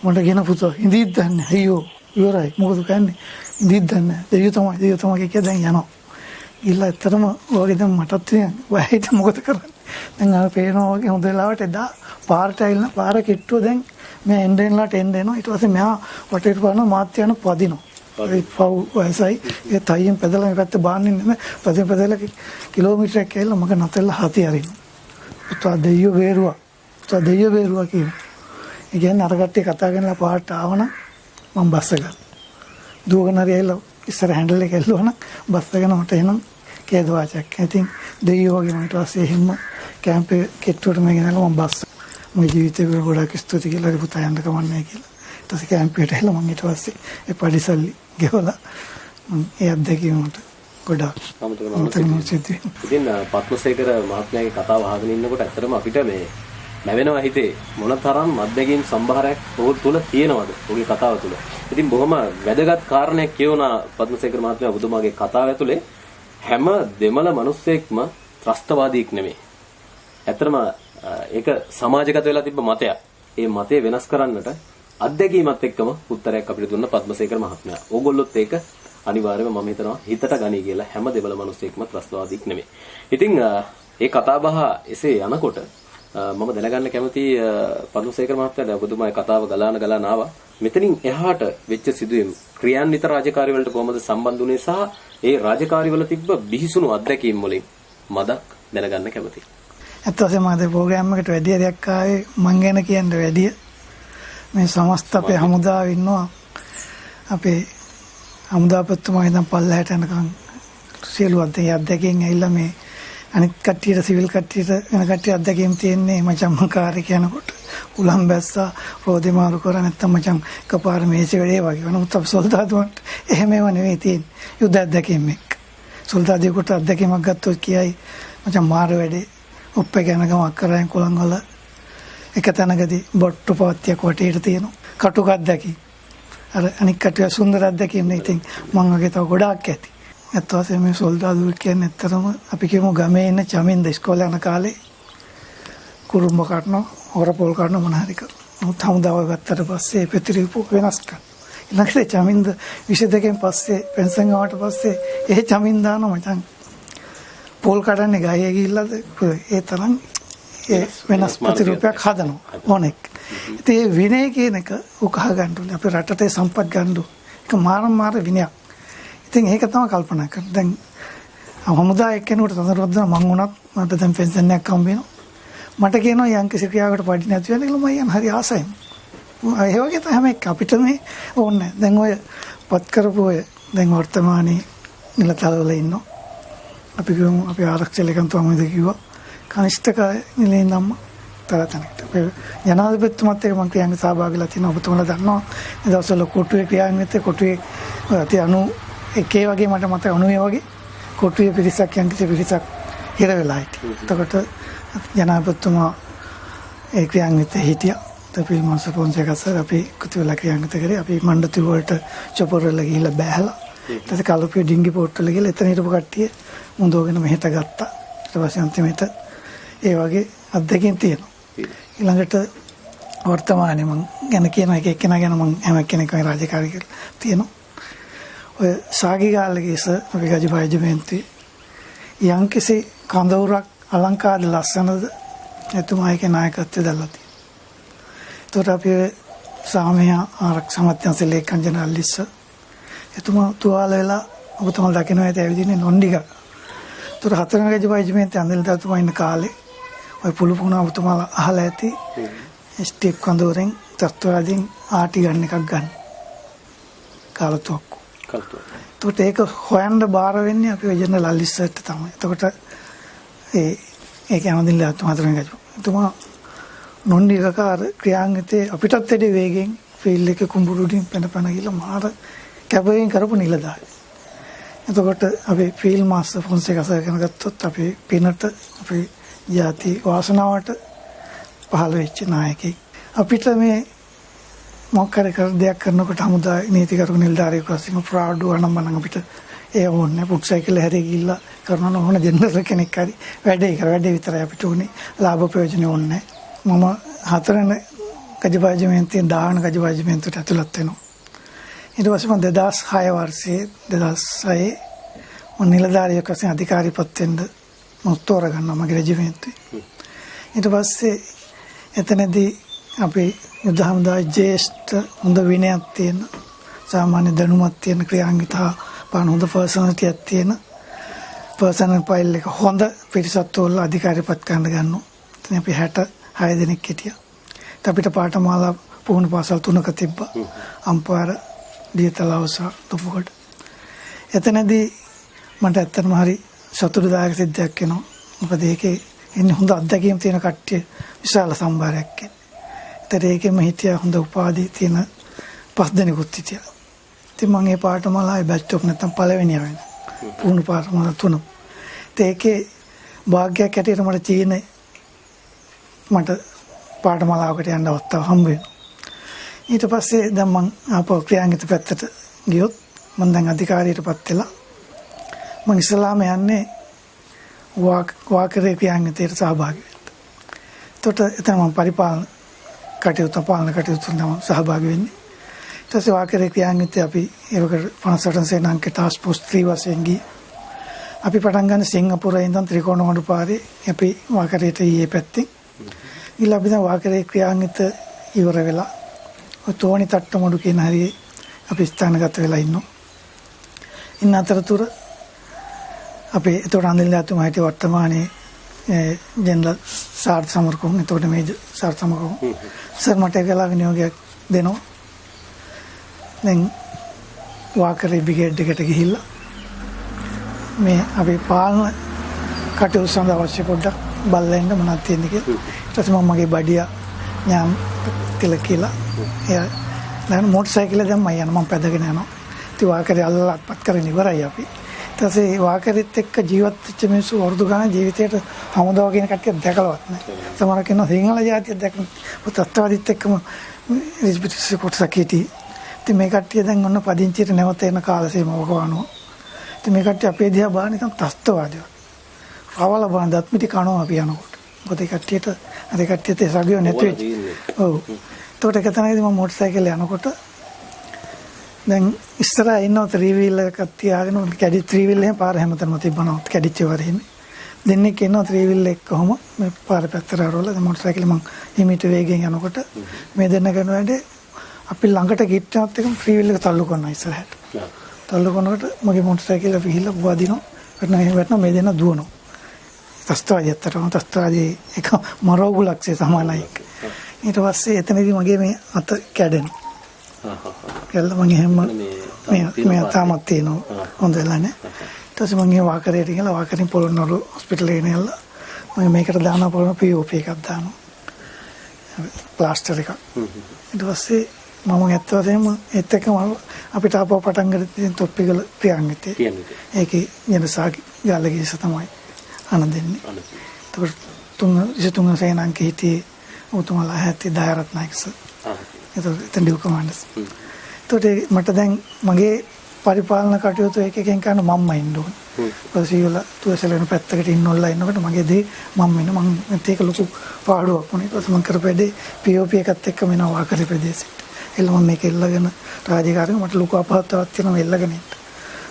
මට කියන පුතෝ ඉඳිද්ද දන්නේ අයියෝ ඉවරයි මොකද කියන්නේ ඉඳිද්ද දන්නේ දෙවියෝ තමයි කිය දැන් යනවා. ඉල්ල ඇත්තටම ඔයගෙන් දැන් මටත් වයිට මොකද කරන්නේ දැන් අර පේනවා වගේ හොඳ වෙලාවට එදා පාරට ඇවිල්ලා පාර කිට්ටුව දැන් මේ එන්ඩෙන්ලාට එන්න එනවා ඊට පස්සේ මෙයා වටේට බලනවා මාත් යන පදිනවා පව් වයසයි ඒ තයියෙන් පැදලා මේ පැත්ත බාන්නේ නැහැ. පැදලා කිලෝමීටරයක් කියලා මග නැතලා හති අරින්න. පුතා දෙයියෝ බේරුවා කියනවා. ඒ කියන්නේ අර කට්ටිය කතා කරලා පාට ආවනම් මම බස්ස ගන්න. දුවගෙන හරියලා ඉස්සර හැන්ඩල් එක ඇල්ලුවා නම් බස්ස ගන්න මට එනම් කේද වාචයක්. ඉතින් දෙයියෝ වගේ මට ඊපස්සේ එහෙම කැම්පේ කෙට්ටුවට මම ගෙනල්ලා මම බස්ස. මගේ ජීවිතේ ගොඩක් ස්තුති කියලා පුතා යන්න කමන්නේ කියලා. ඊට පස්සේ කැම්පේට ඇවිල්ලා මම ඊට පස්සේ ඒ පඩිසල්ලි ගෙවලා ඒ අත්දැකීමට ගොඩක් අමතක ඉතින් පත්මසේකර මහත්මයාගේ කතාව අහගෙන ඉන්නකොට ඇත්තටම අපිට මේ නැවෙනවා හිතේ මොනතරම් අත්දැකීම් සම්භාරයක් ඔහු තුල තියෙනවද ඔහුගේ කතාව තුල. ඉතින් බොහොම වැදගත් කාරණයක් කියවුණා පත්මසේකර මහත්මයා ඔබතුමාගේ කතාව ඇතුලේ හැම දෙමළ මිනිස්සෙක්ම ත්‍රස්තවාදීක් නෙමෙයි. ඇත්තටම ඒක සමාජගත වෙලා තිබ්බ මතයක්. ඒ මතය වෙනස් කරන්නට අත්දැකීමත් එක්කම උත්තරයක් අපිට දුන්න පත්මසේකර මහත්මයා. ඕගොල්ලොත් ඒක අනිවාර්යයෙන්ම මම හිතනවා හිතට ගනී කියලා හැම දෙමළ මිනිස්සෙක්ම ත්‍රස්තවාදීක් නෙමෙයි. ඉතින් මේ කතාබහ එසේ යනකොට මම දැනගන්න කැමතියි පත්මසේකර මහත්තයා ඔබතුමාගේ කතාව ගලාන ආවා. මෙතනින් එහාට වෙච්ච සිදුවීම් ක්‍රියාන්විත රාජකාරී වලට කොහොමද සම්බන්ධ වුනේ සහ ඒ රාජකාරී වල තිබ්බ බිහිසුණු අත්දැකීම් වලින් මදක් දැනගන්න කැමතියි. ඇත්ත වශයෙන්ම අද ප්‍රෝග්‍රෑම් එකට වැඩි හරියක් ආවේ මං ගැන කියන්න වැඩිය මේ සමස්ත අපේ හමුදාවේ ඉන්නවා අපේ හමුදාපතිතුමා ඉඳන් පල්ලහැට යනකම් සියලු අත්දැකීම් ඇවිල්ලා මේ අනිත් කට්ටියට සිවිල් කට්ටියට වෙන කට්ටිය අත්දැකීම් තියෙන්නේ මචං කාර්ය කියනකොට උලම් බැස්සා රෝදේ මාරු කරා නැත්තම් මචං කපාර මේසෙ වැඩේ වගේ වෙනමුත් අප සොල්දාදුන්ට එහෙම ඒවා නෙවෙයි තියෙන්නේ යුද්ධ අත්දැකීම් එක්ක සොල්දාදියෙකුට අත්දැකීමක් ගත්තොත් කියයි මචං මාර වැඩේ උප්පේ යනකම කරයන් කුලන් වල එක තැනකදී බොට්ටු පවත්තියක් වටේට තියෙනවා කටුක අත්දැකීම් අර අනික් කට්ටිය සුන්දර අත්දැකීම් නේ. ඉතින් මං වගේ තව ගොඩාක් ඇති. ඇත්ත වශයෙන්ම මේ සොල්දාදුවෙක් කියන්නේ ඇත්තටම අපි කියමු ගමේ ඉන්න චමින්ද ඉස්කෝලේ යන කාලේ කුරුම්බ කටනවා හොරපොල් කටනවා මොන හරි කරනවා. හමුදාව ගත්තට පස්සේ පෙතිරිපු වෙනස් කරනවා. ඊළඟට චමින්ද 22කින් පස්සේ පෙන්ෂන් ආවට පස්සේ ඒ චමින්දාන මචං පොල් කඩන්නේ ගහේ ගිහිල්ලාද ඒ තරම් ඒ වෙනස් ප්‍රතිරූපයක් හදනවා ඕනෙක්. ඉතින් ඒ විනය කියන එක උකහා ගන්න ඕනේ. අපේ රටේ සම්පත් ගන්න ඕනේ. ඒක මාර විනයක්. ඉතින් ඒක තමයි කල්පනා කරන්නේ. දැන් හමුදා එක්කෙනෙකුට තනරොද්ද මං වුණත් මට දැන් පෙන්ෂන් එකක් හම්බ වෙනවා. මට කියනවා යම් කිසි ක්‍රියාවකට පඩි නැති වෙන කියලා මම යන හරි ආසයි. ඒ වගේ තමයි අපිට මේ ඕනේ. දැන් ඔය පත් කරපු ඔය දැන් වර්තමානයේ නිලතල වල ඉන්නවා. අපි කියමු අපි ආරක්ෂක ලේකම්තුමාද කිව්වා කනිෂ්ඨ නිලේ ඉඳන්ම තරතනකට. ජනාධිපතිතුමත් එක්ක මම ක්‍රියාංග සහභාගීලා තියෙනවා. ඔබතුමාලා දන්නවා මේ දවස්වල කොටුවේ ක්‍රියාන්විත කොටුවේ අති 91 වගේ මට මත 90 වගේ කොටුවේ පිරිසක් යම් කිසි පිරිසක් හිර වෙලා හිටියා. එතකොට ජනාධිපතිතුමා ඒ ක්‍රියාන්විත හිටියා. අපි මාස පොන්සේකසර් අපි කුතුහල ක්‍රියාන්විත කරේ. අපි මණ්ඩති වලට චොපර් වල ගිහිල්ලා බෑහලා. ඊට පස්සේ කලුපිය ඩිංගි පොට්ට වල ගිහලා එතන හිටපු කට්ටිය මුදෝගෙන මෙහෙට ගත්තා. ඊට පස්සේ අන්තිමට ඒ වගේ අත්දැකීම් තියෙනවා. ඊළඟට වර්තමානයේ මම ගැන කියන එක එක්කෙනා ගැන මම හැම කෙනෙක්ම රාජකාරී කරලා තියෙනවා. ඔය සාගිගාල්ලගේස අපි ගජබායි ජමෙන්ති යම්කිසි කඳවුරක් අලංකාර ලස්සනද එතුමාගේ නායකත්වයේ දැල්ලා තියෙනවා. ඒතකොට අපි සාමය ආරක්ෂා මධ්‍යන්ත ලේකම් ජනරාලිස්ස එතුමා තුවාල වෙලා ඔබතුමා දකින්න ඇති ඇවිදින්නේ නොන්ඩිග. ඒතකොට හතරවෙනි ගජබායි ජමෙන්ති අන්දලදාතුමා ඉන්න කාලේ ඔය පුළු පුණා ඔබතුමාලා අහලා ඇති ස්ටිප් කඳවුරෙන් තත්ත්වයෙන් ආටි ගන්න එකක් ගන්න. කාලතුවක්කු. එතකොට ඒක හොයන්න බාර වෙන්නේ අපි ජනරල් අලිස්සට තමයි. එතකොට ඒක යනදින්ලා හතරවෙනි ගජ. එතුමා නොන්ඩිගකාර ක්‍රියාන්විතේ අපිටත් වැඩි වේගෙන් ෆීල්ඩ් එකේ කුඹුරුඩින් පැන ගිහලා මාර කැපයෙන් කරපු නිලධාරි. එතකොට අපි ෆීල්ඩ් මාස්ටර් ෆොන්සේකා සර් කෙනෙක් ගත්තොත් අපි පිනට අපි ජාති වාසනාවට පහළ වෙච්ච නායකයෙක්. අපිට මේ මොකක් හරි දෙයක් කරනකොට හමුදා නීතිගරුක නිලධාරියෙක් වශයෙන් ප්‍රාඩ් වුණාම අපිට ඒ ඕනේ පුට් සයිකල් හැරේ ගිහිල්ලා කරන ඕන ජෙනරල් කෙනෙක් හරි වැඩේ විතරයි අපිට උනේ. ලාභ ප්‍රයෝජන ඕනේ. මම හතරන ගජබාජමෙන්තෙන් දාන ගජබාජමෙන්තට ඇතුළත් වෙනවා. ඊට පස්සේ මම 2006 වර්ෂයේ 2006 මම නිලධාරියෙක් වශයෙන් අධිකාරීපත් වෙන්න මම තෝරගන්නවා මගේ රෙජිමෙන්තුවේ. ඊට පස්සේ එතනදී අපේ යුද හමුදාවේ ජේෂ්ඨ හොඳ විනයක් තියෙන සාමාන්‍ය දැනුමක් තියෙන ක්‍රියාන්විත පාන හොඳ පර්සනලිටි එකක් තියෙන පර්සනල් ෆයිල් එක හොඳ පිරිසත් වල අධිකාරිපත් කරන්න ගන්නවා. ඉතින් අපි 66 දෙනෙක් හිටියා. අපිට පාඨමාලා පුහුණු පාසල් 3ක තිබ්බා. අම්පාර, දියතලාව සහ දුපුගොඩ. එතනදී මට ඇත්තටම හරි සතුටුදායක සිද්ධියක් වෙනවා. මොකද ඒකේ ඉන්නේ හොඳ අත්දැකීම් තියෙන කට්ටිය විශාල සම්භාරයක් ඉන්නේ. ඒතර ඒකෙම හිටියා හොඳ උපාධි තියෙන 5 දෙනෙකුත් හිටියා. ඉතින් මම මේ පාඨමාලාවේ බැච් එක නැත්තම් පළවෙනිය වෙනවා. පුහුණු පාඨමාලා 3. ඒකේ භාග්‍යයක් ඇටියට මට චීනේ මට පාඨමාලාවකට යන්න අවස්ථාව හම්බ වෙනවා. ඊට පස්සේ දැන් මම ආපහු ක්‍රියාන්විත පැත්තට ගියොත් මම දැන් අධිකාරියටපත් වෙලා මම ඉස්ලාම යන්නේ වාකරේ ක්‍රියාන්විතයට සහභාගී වෙන්න. එතකොට එතන මම පාලන කටයුතු නම් සහභාගී වෙන්නේ. ඊට පස්සේ වාකරේ ක්‍රියාන්විතය අපි ඒවකට 58 සේනාංක ටාස්ක් ෆෝස් 3 වශයෙන් ගියේ. අපි පටන් ගන්න සිංගප්පූරේ ඉඳන් ත්‍රිකෝණමඩු පාරේ අපි වාකරේට ඊයේ පැත්තේ. ඊළඟ අපි දැන් වාකරේ ක්‍රියාන්විත ඉවර වෙලා තෝණි තට්ටමඩු කියන හරියේ අපි ස්ථානගත වෙලා ඉන්නවා. ඉන්න අතරතුර අපේ ඒතකොට අන්දිල්ලාතුමා හිටිය වර්තමානයේ ජෙනරල් සාර්ථ සමරකෝන් එතකොට මේජර් සාර්ථ සමරකෝන් සර් මට එකලාගෙන නියෝගයක් දෙනවා. දැන් වාකරේ බ්‍රිගේඩ් එකට ගිහිල්ලා මේ අපි පාලන කටයුතු සඳහා අවශ්‍ය පොඩ්ඩක් බලන්න මොනවද තියෙන්නේ කියලා. ඊට පස්සේ මම මගේ බඩියා ඥාම් කියලා එයා දැන් මොටර් සයිකලේ දැන් මම යනවා මම පැදගෙන යනවා. ඉතින් වාකරේ අල්ලලාපත් කරගෙන ඉවරයි අපි. ඊට පස්සේ වාකරෙත් එක්ක ජීවත් වෙච්ච මිනිස්සු වරුදු ගාන ජීවිතේට හමුදාව කියන කට්ටිය දැකලවත් නැහැ. සමහරක් ඉන්නවා සිංහල ජාතිය දැකලා පුතත්වාදීත් එක්කම රිස්පිටිස් කොටසක් හිටියේ. ඉතින් මේ කට්ටිය දැන් ඔන්න පදිංචියට නැවත එන කාල සීමාවක වano. ඉතින් මේ කට්ටිය අපේ දිහා බලන නිකන් තස්තවාදියෝ. රවල බලන දත් මිටි කනවා අපි යනකොට. මොකද ඒ කට්ටියට අර කට්ටියට ඒ සගියෝ නැති වෙච්ච. ඔව්. ඒකට එක තැනකදී මම මොටර් සයිකලේ යනකොට දැන් ඉස්සරහා ඉන්නවා 3 wheel එකක් තියාගෙන කැඩි 3 wheel එකේ පාර හැමතැනම තිබ්බනවා කැඩිච්ච වරෙන්නේ. දෙන්නෙක් ඉන්නවා 3 wheel එක කොහොම මේ පාර පැත්තට ආරවලා දැන් මොටර් සයිකලේ මම හිමීට වේගෙන් යනකොට මේ දෙන්න කරන වැඩේ අපි ළඟට ගිට්ටනත් එකම 3 wheel එක තල්ලු කරනවා ඉස්සරහට. තල්ලු කරනකොට මගේ මොටර් සයිකලේ පිහිල්ලා වදිනවා. වැටෙනවා මේ දෙන්න දුවනවා. තස්තවාදී එක මරෝගුලක්සේ සමානයි. ඊට පස්සේ එතනදී මගේ මේ අත කැඩෙනවා. කැල්ල මගේ හැම මේ තාමත් තියෙනවා හොඳ වෙලා නැහැ. ඊට පස්සේ මම ගියා වාකරේට ගිහලා වාකරින් පොළොන්නරු හොස්පිටල් එකට ගෙනල්ලා මම මේකට දානවා පොළොන්න POP එකක් දානවා. ප්ලාස්ටර් එකක්. ඊට පස්සේ මම ඇත්තටම ඒත් එක්කම අපිට ආපහු පටන් ගන්න තොප්පිගල ක්‍රියාන්විතේ. ඒකේ ජනසාග ගාලගීස තමයි අන දෙන්නේ. ඒකට තුන් සේනාංක හිටියේ උතුමලා හැටි දායරත්නායකස. එතන ඩියු කමාන්ඩර්ස්. ඒකට මට දැන් මගේ පරිපාලන කටයුතු එකකින් කරන මම්ම ඉන්න ඕනේ. පස්සේ තුවසලෙන පැත්තකට ඉන්නොල්ලා ඉන්නකොට මගේ දේ මම ඉන්න මම ඒක ලොකු පාඩුවක් වුණේ. ඊට පස්සේ මම කරපෙඩේ POP එකත් එක්ක මෙනවා වාකරේ ප්‍රදේශෙට. එල්ල මම මේක එල්ලගෙන රාජකාරිය මට ලොකු අපහසුතාවක් තියෙනවා එල්ලගෙන ඉන්න.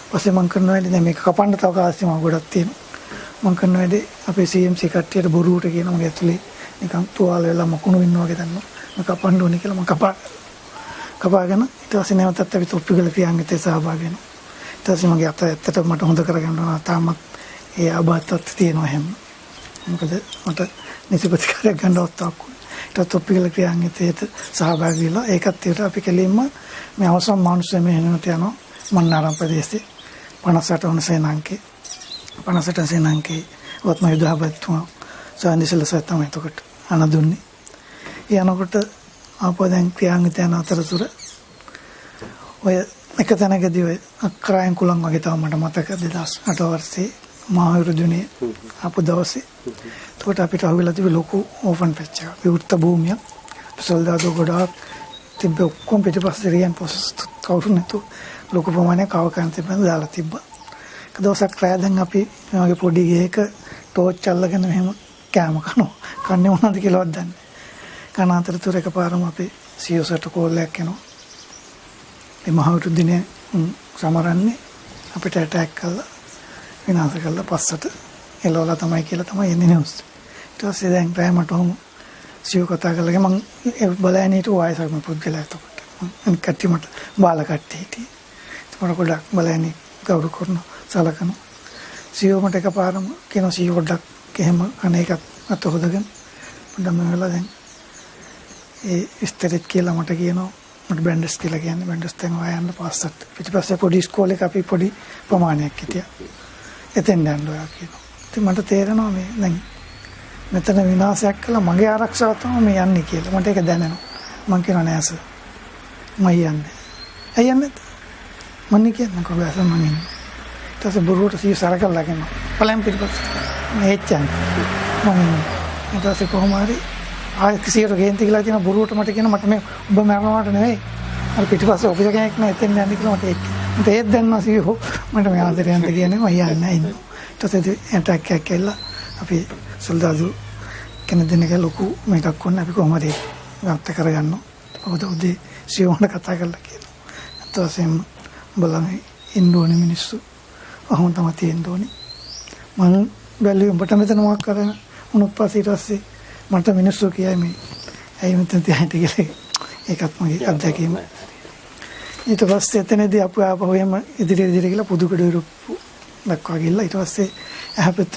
පස්සේ මම කරන වැඩේ දැන් මේක කපන්න තව කාසියම ගොඩක් තියෙනවා. මම කරන වැඩේ අපේ CMC කට්ටියට බොරුවට කියනවා මගේ ඇතුලේ නිකන් තුවාල වෙලා මකුණු ඉන්නවා වගේ දන්නවා. මම කපන්න ඕනේ කියලා මම කපාගෙන ඊට පස්සේ නැවතත් අපි තොප්පිගල ක්‍රියාන්විතේ සහභාගී වෙනවා. ඊට පස්සේ මගේ අත ඇත්තට මට හොඳ කරගන්න ඕන තාමත් ඒ ආබාධත් තියෙනවා හැම. මොකද මට නිසිපතිකාරයක් ගන්න අවස්ථාවක් වුණා. ඊට තොප්පිගල ක්‍රියාන්විතේට සහභාගී වෙලා ඒකත් ඒකට අපි කෙලින්ම මේ අවසන් මානුෂ්‍ය මෙහෙණට යනවා මන්නාරම් ප්‍රදේශයේ 58 වන සේනාංකේ 58 සේනාංකේ වත්ම යුදහපතිතුමා සාන්දිසලස තමයි එතකොට අන දුන්නේ. යනකොට ආපහු දැන් ක්‍රියාන්විත යන අතරතුර ඔය එක තැනකදී ඔය අක්‍රායන් කුලම් වගේ තමයි මට මතක 2008 වර්ෂයේ මහවිරු දිනේ ආපු දවසේ එතකොට අපිට අහුවෙලා තිබි ලොකු ඕපන් පැච් එකක් විවෘත භූමියක් සොල්දාදු ගොඩාක් තිබ්බ ඔක්කොම පිටිපස්සේ රියන් පොසස් කවුරු නැතු ලොකු ප්‍රමාණයක් අවකාශ තිබ්බන දාලා තිබ්බා. එක දවසක් රෑ දැන් අපි මේ වගේ පොඩි ගේක ටෝච් අල්ලගෙන මෙහෙම කෑම කනවා. කන්නේ මොනවද කියලාවත් දන්නේ. කන අතරතුර එකපාරම අපේ සියෝසට කෝල් එකක් එනවා. මේ මහවුරු දිනේ සමරන්නේ අපිට ඇටැක් කළා විනාශ කළා පස්සට එළවලා තමයි කියලා තමයි එන්නේ නිවුස්. ඊට පස්සේ දැන් රෑ මට ඔහොම සියෝ කතා කළා මම බලන්නේ ඊට වයසක් මම පුද්ගලයා එතකොට අනිත් කට්ටිය මට බාලා කට්ටිය හිටියේ. මට ගොඩක් බලන්නේ ගෞරව කරන සලකන. සීයෝ මට එකපාරම කියන සීයෝ ගොඩක් එහෙම අනේකත් අත හොදගෙන මම වෙලා දැන් ඒ ස්ටරෙට් කියලා මට කියනවා මට බැන්ඩස් කියලා කියන්නේ බැන්ඩස් තෙන් වයන්න පාස්සත් පිටිපස්සේ පොඩි ඉස්කෝලේක අපි පොඩි ප්‍රමාණයක් හිටියා. එතෙන් යන්න ඔයා කියනවා. ඉතින් මට තේරෙනවා මේ දැන් මෙතන විනාශයක් කළා මගේ ආරක්ෂාව තමයි මේ යන්නේ කියලා. මට ඒක දැනෙනවා. මං කියනවා නෑ සර්. මම යන්නේ. ඇයි යන්නේ? මන්නේ කියන්නේ කොහොමද මම ඉන්නේ. ඊට පස්සේ බොරුවට සීය සරකලා කියනවා. පළයන් පිටිපස්සේ මේ එච්චන්. මම ඊට පස්සේ කොහොම හරි ආයෙ කිසියට ගේන්ති කියලා කියන බොරුවට මට කියන මට මේ ඔබ මරනවාට නෙවෙයි. අර පිටිපස්සේ ඔෆිස් කෙනෙක් නෑ එතෙන් යන්නේ කියලා මට ඒත් දැන්නා සීයෝ මට මේ ආදරේ යන්න කියන්නේ මම යන්නේ නෑ ඉන්නේ. ඊට පස්සේ ඇටැක් එකක් කළා. අපි සල්දාදු කෙනෙක් දෙන්නක ලොකු මේකක් කොන්න අපි කොහොමද ගත්ත කරගන්නවා. ඔබට උදේ සියවන්න කතා කරලා කියනවා. ඊට පස්සේ බලන්න ඉන්න ඕනේ මිනිස්සු. අහුන් තමයි තියෙන්න ඕනේ. මම බැලුවේ උඹට මෙතන මොකක් කරන උනුත් පස්සේ ඊට පස්සේ මට මිනිස්සු කියයි මේ ඇයි මෙතන තියන්නේ කියලා. ඒකත් මගේ අත්දැකීම. ඊට පස්සේ එතනදී අපි ආපහු එම ඉදිරිය ගිහලා පුදුකඩුවරු දක්වා ගිහලා ඊට පස්සේ ඇහැපෙත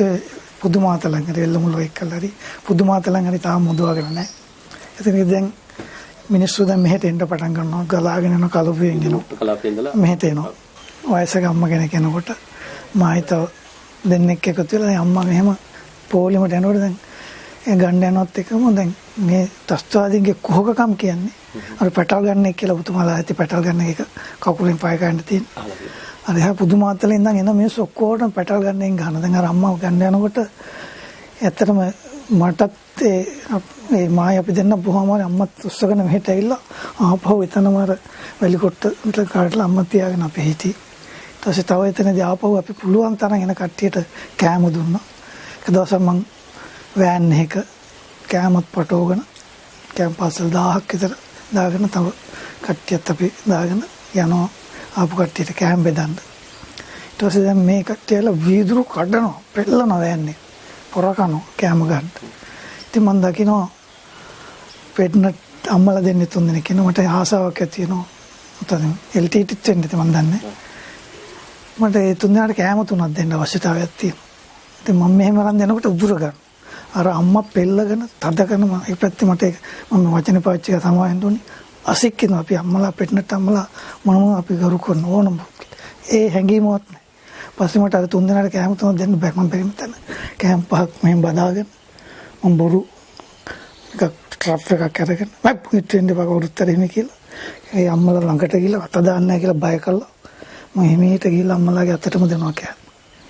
පුදුමාතලන් හරි එල්ලමුල එක්කලා හරි පුදුමාතලන් හරි තාම මුදවගෙන නැහැ. එතනදී දැන් මිනිස්සු දැන් මෙහෙට එන්න පටන් ගන්නවා ගලාගෙන යන කලුපුවෙන් එනවා. මෙහෙට එනවා. වයසක අම්ම කෙනෙක් එනකොට මායිතව දෙන්නෙක් එකතු වෙලා අම්මා මෙහෙම පොලිමට යනකොට දැන් ඒ ගන්න යනවත් එකම දැන් මේ තස්ත්වාදීන්ගේ කුහකකම් කියන්නේ අර පැටල් ගන්න එක කියලා පුතුමාලා ඇති පැටල් ගන්න එක කකුලෙන් පය ගන්න තියෙන. අර එහා පුදුමාතලෙන් ඉඳන් එන මිනිස්සු ඔක්කොටම පැටල් ගන්නෙන් ගන්න. දැන් අර අම්මා ගන්න යනකොට ඇත්තටම මටත් ඒ මායි අපි දෙන්න බොහොම අම්මත් උස්සගෙන මෙහෙට ඇවිල්ලා ආපහු එතනම අර වැලිකොට්ට උන්ට කාටලා අම්මා තියාගෙන අපි හිටියේ. ඊට පස්සේ තව එතනදී ආපහු අපි පුළුවන් තරම් එන කට්ටියට කෑම දුන්නා. එක දවසක් මං වෑන් එක කෑමත් පටවගෙන කෑම පාසල් 1000ක් විතර දාගෙන තව කට්ටියත් අපි දාගෙන යනවා ආපු කට්ටියට කෑම බෙදන්න. ඊට පස්සේ දැන් මේ කට්ටියලා වීදුරු කඩනවා පෙළනවා වෑන් එක. පොර කනවා කෑම ගන්න. ඉතින් මම දකිනවා පෙට්නට් අම්මලා දෙන්නේ 3 දෙනෙක් ඉන්නවා. මට ආසාවක් ඇති වෙනවා. උතන එල්ටීටිත් වෙන්න මම දන්නේ. මට ඒ 3 දෙනාට කෑම 3ක් දෙන්න අවශ්‍යතාවයක් තියෙනවා. ඉතින් මම මෙහෙම අරන් දෙනකොට උදුර ගන්න. අර අම්මා පෙල්ලගෙන තද කරන ඒ පැත්තේ මට මම වචන පාවිච්චි කරලා තමයි හඳුන්නේ. අසික්කිනවා අපි අම්මලා පෙට්නට් අම්මලා මොනම අපි ගරු කරන ඕනම. ඒ හැංගීමවත් නැහැ. පස්සේ මට අර 3 දෙනාට කෑම 3ක් දෙන්න බෑ මම පෙරිමතන. කෑම 5ක් මෙහෙම බදාගෙන මම බොරු එකක් එකක් අරගෙන මම පුිටෙන් දෙපා කවුරුත් හරි කියලා. ඒ අම්මලා ළඟට ගිහලා අත දාන්න නැහැ කියලා බය කළා. මම හිමීට ගිහලා අම්මලාගේ අතටම දෙනවා කෑම.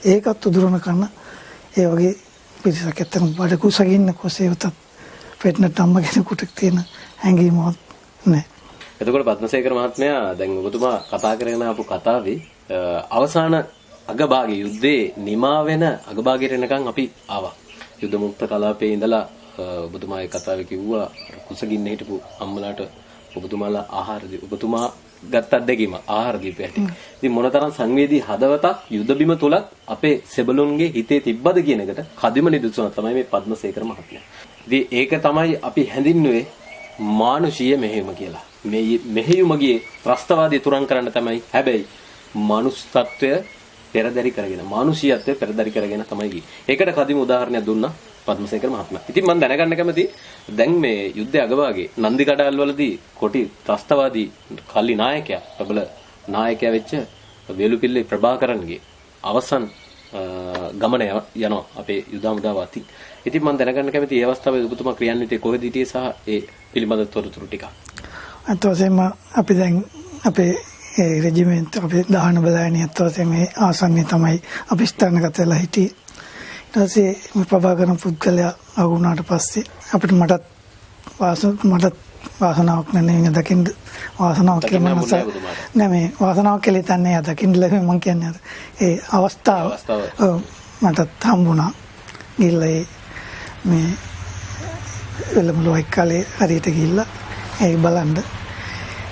ඒකත් උදුරන කන ඒ වගේ පිරිසක් ඇත්තම බඩ කුසගින්න කොසේ උතත් පෙට්නට් අම්ම කෙනෙකුට තියෙන හැඟීමක් නැහැ. එතකොට පද්මසේකර මහත්මයා දැන් ඔබතුමා කතා කරගෙන ආපු කතාවේ අවසාන අගභාගයේ යුද්ධේ නිමා වෙන අගභාගයට එනකන් අපි ආවා. යුද්ධ මුක්ත කලාපයේ ඉඳලා ඔබතුමා ඒ කතාවේ කිව්වා කුසගින්න හිටපු අම්මලාට ඔබතුමාලා ආහාර දී ඔබතුමා ගත්ත අත්දැකීම ආහාර දීපයට. ඉතින් මොනතරම් සංවේදී හදවතක් යුද බිම තුලත් අපේ සෙබළුන්ගේ හිතේ තිබ්බද කියන එකට කදිම නිදසුන තමයි මේ පද්මසේකර මහත්මයා. ඉතින් ඒක තමයි අපි හැඳින්නුවේ මානුෂීය මෙහෙයුම කියලා. මේ මෙහෙයුමගේ ත්‍රස්තවාදී තුරන් කරන්න තමයි හැබැයි මනුස්සත්වය පෙරදරි කරගෙන මානුෂීයත්වය පෙරදරි කරගෙන තමයි ගියේ. ඒකට කදිම උදාහරණයක් දුන්නා පද්මසේකර මහත්මයා. ඉතින් මම දැනගන්න කැමති දැන් මේ යුද්ධය අගභාගයේ නන්දි කඩාල් වලදී කොටි ත්‍රස්තවාදී කල්ලි නායකයා ප්‍රබල නායකයා වෙච්ච වේලුපිල්ලේ ප්‍රභාකරන්ගේ අවසන් ගමන යනවා අපේ යුද හමුදාව අතින්. ඉතින් මම දැනගන්න කැමති මේ අවස්ථාවේ ඔබතුමා ක්‍රියාන්විතයේ කොහෙද හිටියේ සහ ඒ පිළිබඳ තොරතුරු ටික. අතවසෙම අපි දැන් අපේ ඒ රෙජිමෙන්ට් අපේ දාහන බලායනිය අතවසේ මේ ආසන්නයේ තමයි අපි ස්ථානගත වෙලා හිටියේ. ඊට පස්සේ මේ ප්‍රභාකරන් පුද්ගලයා ආවුණාට පස්සේ අපිට මටත් වාසනාවක් නැන්නේ දකින්න වාසනාවක් කියලා නෑ මේ වාසනාවක් කියලා තන්නේ දකින්න ලැබෙන්නේ මං කියන්නේ අර ඒ අවස්ථාව මටත් හම්බුණා. ගිහලා මේ එළමුළු එක්කලේ හරියට ගිහිල්ලා ඒ බලන්න.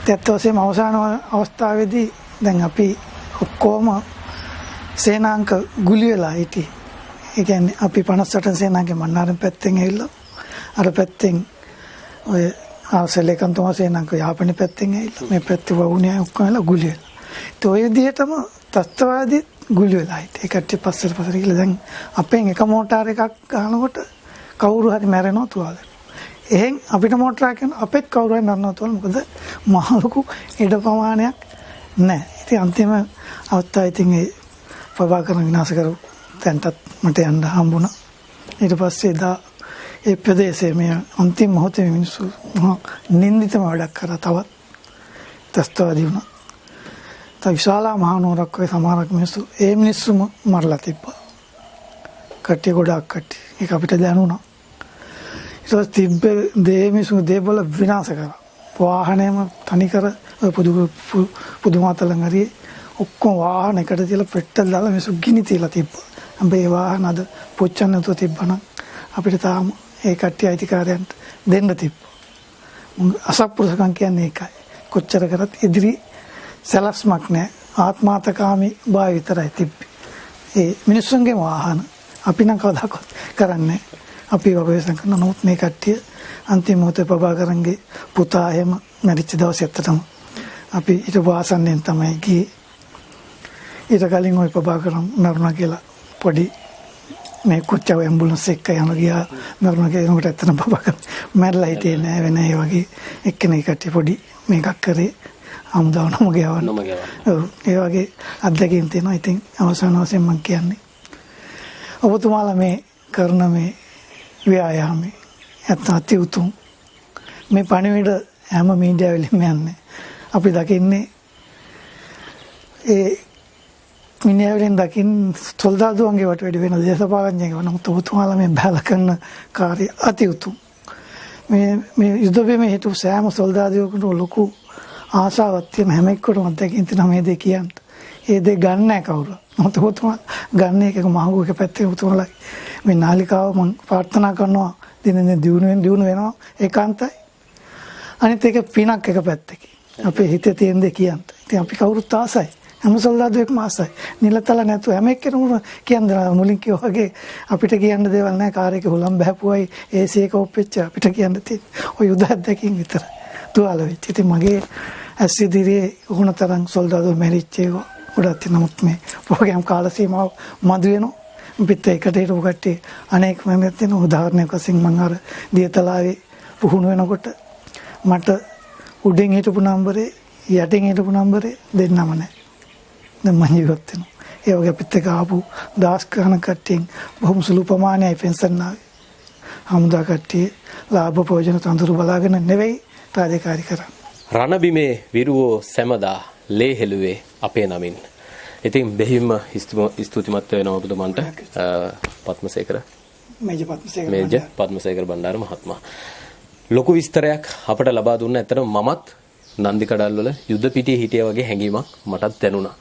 ඒත් ඔසේම අවසාන අවස්ථාවේදී දැන් අපි ඔක්කොම සේනාංක ගුලි වෙලා හිටියේ. ඒ කියන්නේ අපි 58 සේනාංගේ මන්නාරම් පැත්තෙන් ඇවිල්ලා අර පැත්තෙන් ඔය ආසලේකන්තුමා සේනංක යාපනයේ පැත්තෙන් ඇවිල්ලා මේ පැත්තේ වවුනියා ඔක්කොම ඇවිල්ලා ගුලි වෙලා. ඒ ඔය විදිහටම තත්ත්වවාදී ගුලි වෙලා හිටියේ. ඒ කට්ටිය පස්සට ගිහලා දැන් අපෙන් එක මෝටාර එකක් ගන්නකොට කවුරු හරි මැරෙනවා තුවාල. එහෙන් අපිට මෝටරයක් කරන අපෙත් කවුරු හරි මරනවා තුවාල. මොකද මහ ලොකු ඉඩ ප්‍රමාණයක් නැහැ. ඉතින් අන්තිම අවස්ථාවේ ඉතින් ඒ ප්‍රභාකරන් විනාශ කරපු තැනටත් මට යන්න හම්බුණා. ඊට පස්සේ එදා ඒ ප්‍රදේශයේ මේ අන්තිම මොහොතේ මිනිස්සු නින්දිතම වැඩක් කරා. තවත් තස්තවාදී වුණා. තව විශාල මහනුවරක් වගේ සමහරක් මිනිස්සු ඒ මිනිස්සුම මරලා තිබ්බා. කට්ටිය ගොඩක් කට්ටිය. ඒක අපිට දැනුණා. ඊට පස්සේ තිබ්බ දේ මිනිස්සු දේවල් විනාශ කරා. වාහනේම තනිකර පුදුමාතලන් හරි ඔක්කොම වාහනයකට තියලා පෙට්ටල් දාලා මිනිස්සු ගිනි තියලා තිබ්බා. හැබැයි ඒ වාහන අද පොච්චන්න නැතුව තිබ්බනම් අපිට තාම ඒ කට්ටිය අයිතිකාරයන්ට දෙන්න තිබ්බා. අසත්පුරුෂකම් කියන්නේ ඒකයි. කොච්චර කරත් ඉදිරි සැලැස්මක් නැහැ. ආත්මාර්ථකාමී භාවය විතරයි තිබ්බේ. ඒ මිනිස්සුන්ගේ වාහන අපි නම් කවදාකවත් කරන්නේ අපි වගේසම් කරන නමුත් මේ කට්ටිය අන්තිම මොහොතේ ප්‍රභාකරන්ගේ පුතා එහෙම මැරිච්ච දවසේ ඇත්තටම අපි ඊට වාසන්නෙන් තමයි ගියේ. ඊට කලින් ওই ප්‍රභාකරන් මරුණා කියලා පොඩි මේ කොච්චර ඇම්බුලන්ස් එක යන ගියා මරුණා කියනකොට ඇත්තටම ප්‍රභාකරන් මැරලා හිටියේ නෑ වෙන ඒ වගේ එක්කෙනෙක් කට්ටිය පොඩි මේකක් කරේ හමුදාව නම ගියවන්න. ඔව් ඒ වගේ අත්දැකීම් තියෙනවා. ඉතින් අවසාන වශයෙන් මම කියන්නේ ඔබතුමාලා මේ කරන මේ ව්‍යායාමයේ අති උතුම් මේ පණිවිඩ හැම මීඩියා වලින්ම යන්නේ. අපි දකින්නේ ඒ මිනිහා වලින් දකින්න සොල්දාදුවන්ගේ වට වැඩි වෙන දේශපාලඥයෙක් වෙන නමුත් ඔබතුමාලා මේ බැල කරන කාර්ය අති උතුම්. මේ යුද්ධ බිමේ හිටපු සෑම සොල්දාදුවෙකුට ලොකු ආසාවක් තියෙන හැම එක්කටම අත්දැකීම් තියෙන මේ දේ කියන්න. ඒ දේ ගන්න නැහැ කවුරු. මොකද ඔබතුමා ගන්න එකක මහඟු එක පැත්තේ ඔබතුමාලා මේ නාලිකාව මම ප්‍රාර්ථනා කරනවා දිනෙන් දියුණු වෙනවා ඒකාන්තයි. අනිත් එක පිනක් එක පැත්තකින්. අපේ හිතේ තියෙන දේ කියන්න. ඉතින් අපි කවුරුත් ආසයි. හැම සොල්දාදුවෙක්ම ආසයි. නිලතල නැතුව හැම එක්කෙනෙකුම කියන්නේ මුලින් කිව්වා වගේ අපිට කියන්න දේවල් නැහැ. කාර් එකේ හුලම් බහැපුවයි AC එක ඔප්පෙච්ච අපිට කියන්න තියෙන්නේ. ඔය යුද අත්දැකීම් විතර. තුවාල වෙච්ච. ඉතින් මගේ ඇස් ඉදිරියේ උණතරන් සොල්දාදුවෝ මැරිච්ච ඒවා ගොඩක් තියෙනවා. නමුත් මේ ප්‍රෝග්‍රෑම් කාල සීමාව මදු වෙනවා. පිට එකට හිටපු කට්ටිය අනේක මම තියෙන උදාහරණයක් වශයෙන් මම අර දියතලාවේ පුහුණු වෙනකොට මට උඩින් හිටපු නම්බරේ යටින් හිටපු නම්බරේ දෙන්නම නැහැ. දැන් මම ජීවත් වෙනවා. ඒ වගේ පිට එක ආපු දාස් ගණන් කට්ටියෙන් බොහොම සුළු ප්‍රමාණයයි පෙන්ෂන් ආවේ. හමුදා කට්ටිය ලාභ ප්‍රයෝජන තඳුරු බලාගෙන නෙවෙයි රාජකාරී කරන්නේ. රණබිමේ විරුවෝ සැමදා ලේ හෙළුවේ අපේ නමින්. ඉතින් බෙහිම ස්තුතිමත් වෙනවා ඔබතුමන්ට පත්මසේකර මේජර් පත්මසේකර බණ්ඩාර මහත්මයා. ලොකු විස්තරයක් අපට ලබා දුන්න. ඇත්තටම මමත් නන්දි කඩල් වල යුද පිටියේ හිටියා වගේ හැඟීමක් මටත් දැනුණා.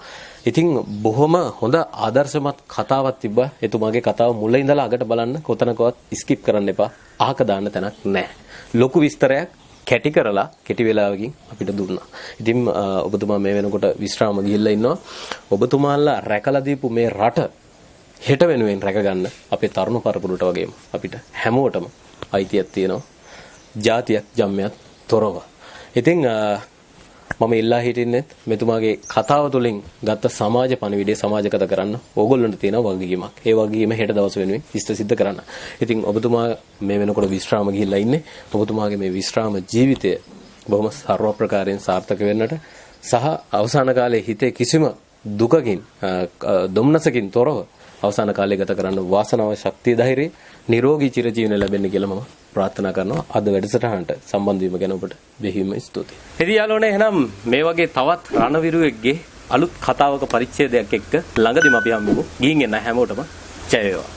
ඉතින් බොහොම හොඳ ආදර්ශමත් කතාවක් තිබ්බා. එතුමාගේ කතාව මුල ඉඳලා අගට බලන්න කොතනකවත් ස්කිප් කරන්න එපා. අහක දාන්න තැනක් නැහැ. ලොකු විස්තරයක් කැටි කරලා කෙටි වෙලාවකින් අපිට දුන්නා. ඉතින් ඔබතුමා මේ වෙනකොට විශ්‍රාම ගිහිල්ලා ඉන්නවා. ඔබතුමාලා රැකලා දීපු මේ රට හෙට වෙනුවෙන් රැකගන්න අපේ තරුණ පරපුරට වගේම අපිට හැමෝටම අයිතියක් තියෙනවා. ජාතියක් ජම්මයක් තොරව. ඉතින් මම ඉල්ලා හිටින්නේ මෙතුමාගේ කතාව තුළින් ගත්ත සමාජ පණිවිඩය සමාජගත කරන්න ඕගොල්ලන්ට තියෙන වගකීමක්. ඒ වගකීම හෙට දවස වෙනුවෙන් ඉෂ්ට සිද්ධ කරන්න. ඉතින් ඔබතුමා මේ වෙනකොට විශ්‍රාම ගිහිල්ලා ඉන්නේ. ඔබතුමාගේ මේ විශ්‍රාම ජීවිතය බොහොම සර්ව ප්‍රකාරයෙන් සාර්ථක වෙන්නට සහ අවසාන කාලයේ හිතේ කිසිම දුකකින් දුම්නසකින් තොරව අවසාන කාලය ගත කරන්න වාසනාව ශක්තිය ධෛර්යය නිරෝගී චිරජීවනය ලැබෙන්න කියලා මම ප්‍රාර්ථනා කරනවා. අද වැඩසටහනට සම්බන්ධ වීම ගැන ඔබට බෙහෙම ස්තුතියි. එදී යාළුවනේ එහෙනම් මේ වගේ තවත් රණවිරුවෙක්ගේ අලුත් කතාවක පරිච්ඡේදයක් එක්ක ළඟදිම අපි හම්බෙමු. ගිහින් එන්න හැමෝටම ජය වේවා.